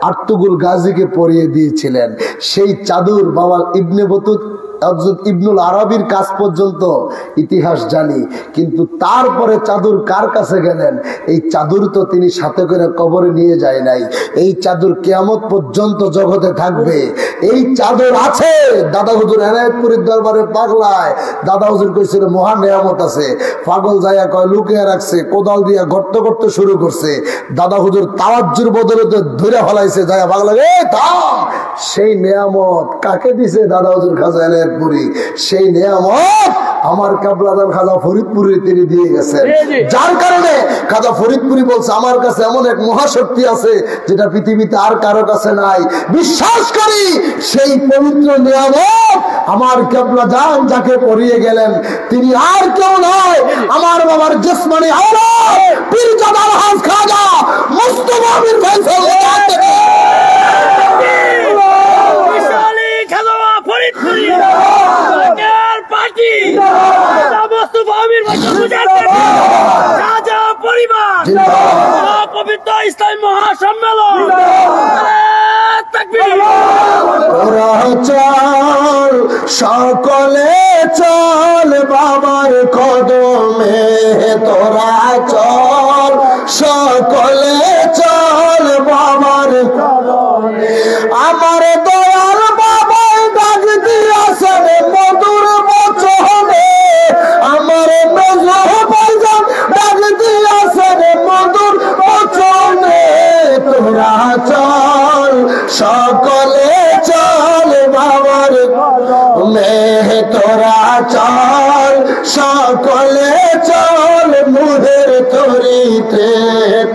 আর্তুগুল গাজীকে পরিয়ে দিয়েছিলেন। সেই চাদর বাবা ইবনে বতুতা ইবনুল আরবির কাছ পর্যন্ত ইতিহাস জানি, কিন্তু তারপরে চাদর কার কাছে গেলেন? এই চাদর তো তিনি সাথে করে কবরে নিয়ে যায় নাই। এই চাদর কিয়ামত পর্যন্ত জগতে থাকবে। এই চাদর আছে দাদা হুজুর এনায়েতপুরের দরবারে পাগলায়। দাদা হুজুর কইছিল মহান নিয়ামত আছে। পাগল যাইয়া কয় লুকিয়ে রাখছে, কোদাল দিয়া গর্ত করতে শুরু করছে। দাদা হুজুর তাওয়াজ্জুর বদলে ধরে ফলাইছে, যাইয়া পাগলা থাম। সেই নিয়ামত কাকে দিছে? দাদা হুজুর খাজা এনায়েতপুরি। সেই নিয়ামত আমার কাবলাদান খাজা ফরিদপুরি তিনি দিয়ে গেছেন, যার কারণে খাজা ফরিদপুরি বলছে আমার কাছে এমন এক মহাশক্তি আছে যেটা পৃথিবীতে আর কারো কাছে নাই। বিশ্বাস করি সেই পবিত্র নিয়ামত আমার কাবলাদান যাকে পড়িয়ে গেলেন তিনি আর কেউ নয়, আমার বাবার জিসমানি আওলাদ পীরজাদা আলহাজ খাজা মুস্তাফা মির ফয়সাল। পবিত্র ইসলামী মহাসম্মেলন চল সকলে চল বাবার কদমে, তোরা চল সকলে চল বাবার কদমে। আমার দয়াল বাবাই ডাক দিয়াছেন মধুর বচনে, আমার নজর ভাইজান ডাক দিয়াছেন মধুর বচনে। তোরা চল সকলে চল বাবার কদমে, তোরা চল সকলে চল মুহের তরিতে,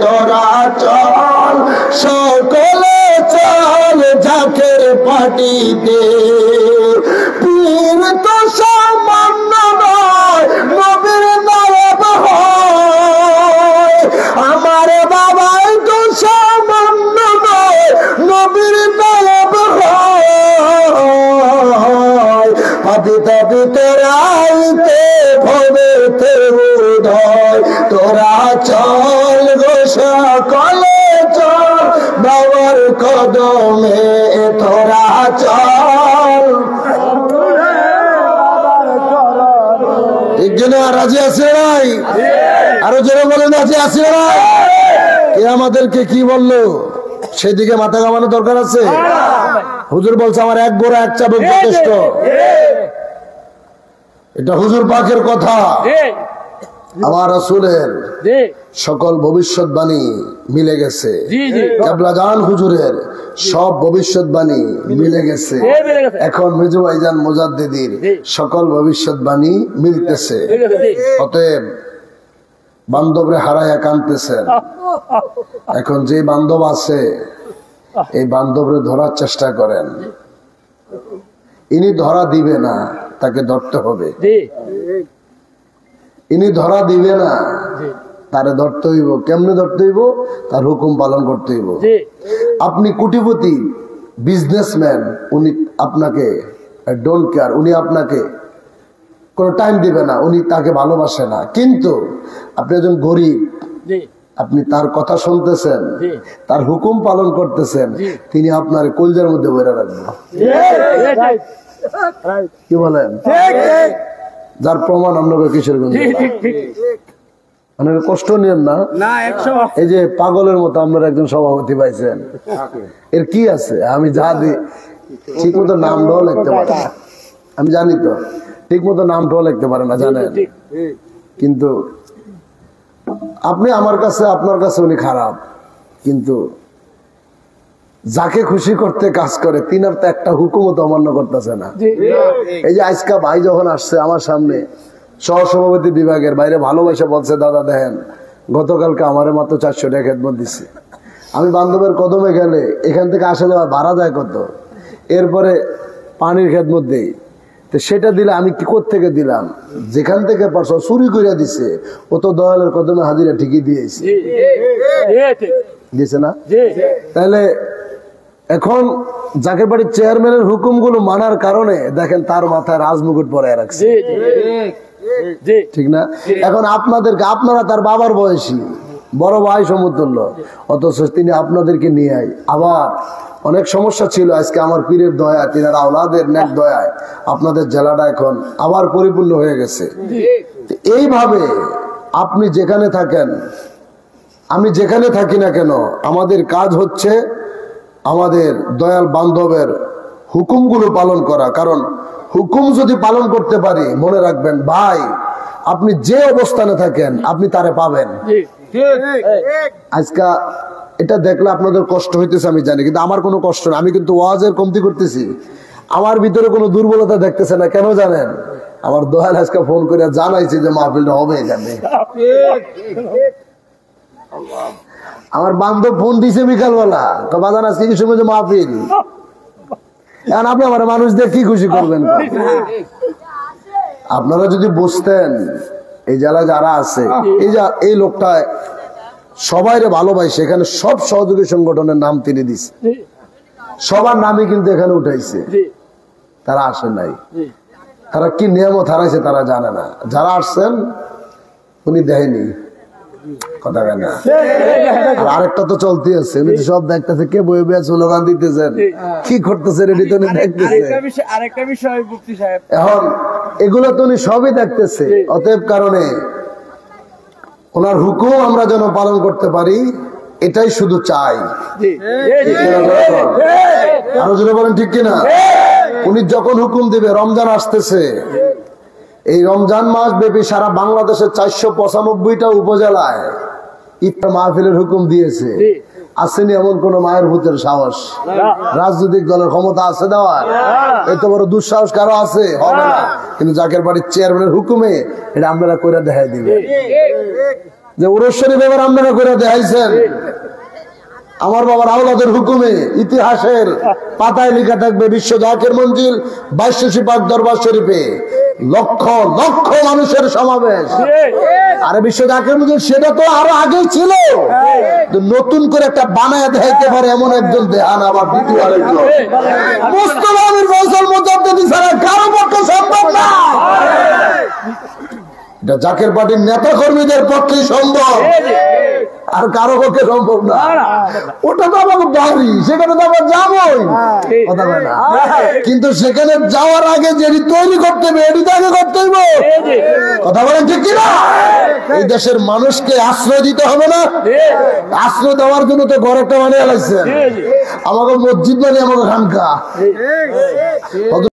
তোরা চল সকলে চল ঝাঁকের পাটিতে। পীর তো সামান্য নয় নবীর নায়েব হয়, আমার বাবাই তো সামান্য নয় নবীর নায়েব হয়। পাপিতা পিতরাইতে ভবেতে উদয়, তোরা চল গো সকলে চল বাবার কদমে, তোরা চল। ঠিক জন্য রাজি আছে নাই? আরো জোরে বলেন রাজি আছে নাই? কে আমাদেরকে কি বললো সেদিকে মাথা ঘামানো দরকার আছে? হুজুর বলছে আমার এক গোড়া এক চাবুক যথেষ্ট। এটা হুজুর পাকের কথা, আমার রাসূলের সকল ভবিষ্যৎবাণী মিলে গেছে। কাবলাজান হুজুরের সব ভবিষ্যৎবাণী মিলে গেছে। এখন মেজু ভাইজান মুজাদ্দিদির সকল ভবিষ্যৎবাণী মিলতেছে। অতএব বান্ধবরে হারাইয়া কাঁদতেছেন। এখন যে বান্ধব আছে এই বান্ধবরে ধরার চেষ্টা করেন। ইনি ধরা দিবে না, তাকে ধরতে হবে। ইনি ধরা দিবে না, তারে ধরতে হইব। কেমনে ধরতে হইব? তার হুকুম পালন করতে হইব। আপনি কোটিপতি বিজনেসম্যান, উনি আপনাকে ডোন্ট কেয়ার, উনি আপনাকে কোনো টাইম দিবে না, উনি তাকে ভালোবাসে না। কিন্তু আপনি একজন গরিব, আপনি তার কথা শুনতেছেন, তার হুকুম পালন করতেছেন, তিনি আপনার কলজার মধ্যে বইরা রাখবেন। কি বলেন? যার প্রমাণ আপনাকে কিসের গন্ধ? মানে কষ্ট নিয়েন না। এই যে পাগলের মতো আপনারা একজন সভাপতি পাইছেন, এর কি আছে? আমি যা দিই ঠিক মতো নামটাও লিখতে পারি না, আমি জানি তো, ঠিক মতো নামটাও লিখতে পারে না, জানেন। কিন্তু আপনি আমার কাছে, আপনার কাছে উনি খারাপ, কিন্তু যাকে খুশি করতে কাজ করে তিনার তো একটা হুকুমত অমান্য করতেছে না। এই যে আজকা ভাই যখন আসছে আমার সামনে, সহসভাপতি বিভাগের বাইরে ভালোবাসা বলছে, দাদা দেখেন গতকালকে আমার মাত্র 400 টাকা খেদমত দিচ্ছে। আমি বান্ধবের কদমে গেলে এখান থেকে আসা যাওয়া ভাড়া যায় কত, এরপরে পানির খেদমত দেই, তো সেটা দিলে আমি কি কোত্থেকে দিলাম? যেখান থেকে পারছো চুরি করে দিছে, ও তো দয়ালের কদমে হাজিরা ঠিকই দিয়েছে, দিয়েছে না? তাহলে এখন জাকের বাড়ির চেয়ারম্যানের হুকুমগুলো মানার কারণে দেখেন তার মাথায় রাজমুকুট পরে রাখছে, ঠিক না? এখন আপনাদেরকে, আপনারা তার বাবার বয়সী, বড় ভাই সমতুল্য, অথচ তিনি আপনাদেরকে নিয়ে আবার অনেক সমস্যা ছিল, আজকে আমার পীরের দয়া, তিনার আওলাদের নেক দয়ায় আপনাদের জেলাটা এখন আবার পরিপূর্ণ হয়ে গেছে। এইভাবে আপনি যেখানে থাকেন, আমি যেখানে থাকি না কেন, আমাদের কাজ হচ্ছে আমাদের দয়াল বান্ধবের হুকুমগুলো পালন করা। কারণ হুকুম যদি পালন করতে পারি, মনে রাখবেন ভাই, আপনি যে অবস্থানে থাকেন আপনি তারে পাবেন। আজকে এটা দেখলে আপনাদের কষ্ট হইতেছে আমি জানি, কিন্তু আমার কোনো কষ্ট না। আমি কিন্তু ওয়াজের কমতি করতেছি, আমার ভিতরে কোনো দুর্বলতা দেখতেছে না। কেন জানেন? আমার দয়াল আজকে ফোন করে জানাইছে যে মাহফিলটা হবে এখানে। আমার বান্ধব ফোন দিছে বিকালবেলা, তো বাজান আজকে কি সময় যে মাহফিল, এখন আপনি আমার মানুষ দিয়ে কি খুশি করবেন? আপনারা যদি বুঝতেন এই জেলায় যারা আছে, এই লোকটা সবাইরে ভালোবাসে, সেখানে সব সহযোগী সংগঠনের নাম তিনি দিছে, সবার নামই কিন্তু এখানে উঠাইছে। তারা আসে নাই, তারা কি নিয়মত হারাইছে তারা জানে না। যারা আসছেন উনি দেয়নি কথা কেনা। আর আরেকটা তো চলতে আছে, উনি সব দেখতেছে, কে বই বইয়া স্লোগান দিতেছেন, কি করতেছে রেডি তো উনি দেখতেছে। আরেকটা বিষয় মুফতি সাহেব, এখন এগুলো তো উনি সবই দেখতেছে। অতএব কারণে ওনার হুকুম আমরা যেন পালন করতে পারি, এটাই শুধু চাই। আরো যদি বলেন ঠিক কিনা? উনি যখন হুকুম দিবে, রমজান আসতেছে, এই রমজান মাস ব্যাপী সারা বাংলাদেশের 495টা উপজেলায় ইফতার মাহফিলের হুকুম দিয়েছে। আসেনি এমন কোন মায়ের ভূতের সাহস? রাজনৈতিক দলের ক্ষমতা আছে দেওয়ার? এত বড় দুঃসাহস কারো আছে? হবে না। কিন্তু জাকের বাড়ির চেয়ারম্যানের হুকুমে এটা আপনারা করে দেখাই দিবেন যে উরস্বরী ব্যাপার আপনারা করে দেখাইছেন। আমার বাবার আওলাদের হুকুমে ইতিহাসের পাতায় লেখা থাকবে, বিশ্ব জাকের মঞ্জিল 2200 পাক দরবার শরীফে লক্ষ লক্ষ মানুষের সমাবেশ। আরে বিশ্ব জাকের মঞ্জিল সেটা তো আরো আগেই ছিল, নতুন করে একটা বানায় দেখাইতে পারে এমন একজন দেহান আবার দ্বিতীয় আরেকজন মুস্তাফা আমির ফয়সাল মুজাদ্দিদি ছাড়া কারো পক্ষে সম্ভব না। এটা জাকের পার্টির নেতা কর্মীদের পক্ষে সম্ভব, আর কারো পক্ষে সম্ভব না। ওটা তো আমাকে বাড়ি, সেখানে তো আমরা যাবোই, কথা বলে না। কিন্তু সেখানে যাওয়ার আগে যেটি তৈরি করতে হবে, এটি তো আগে করতে হবে, কথা বলেন ঠিক কিনা? এই দেশের মানুষকে আশ্রয় দিতে হবে না? আশ্রয় দেওয়ার জন্য তো ঘর একটা বানিয়ে লাগছে, আমাকে মসজিদ বানিয়ে আমাকে খানকা।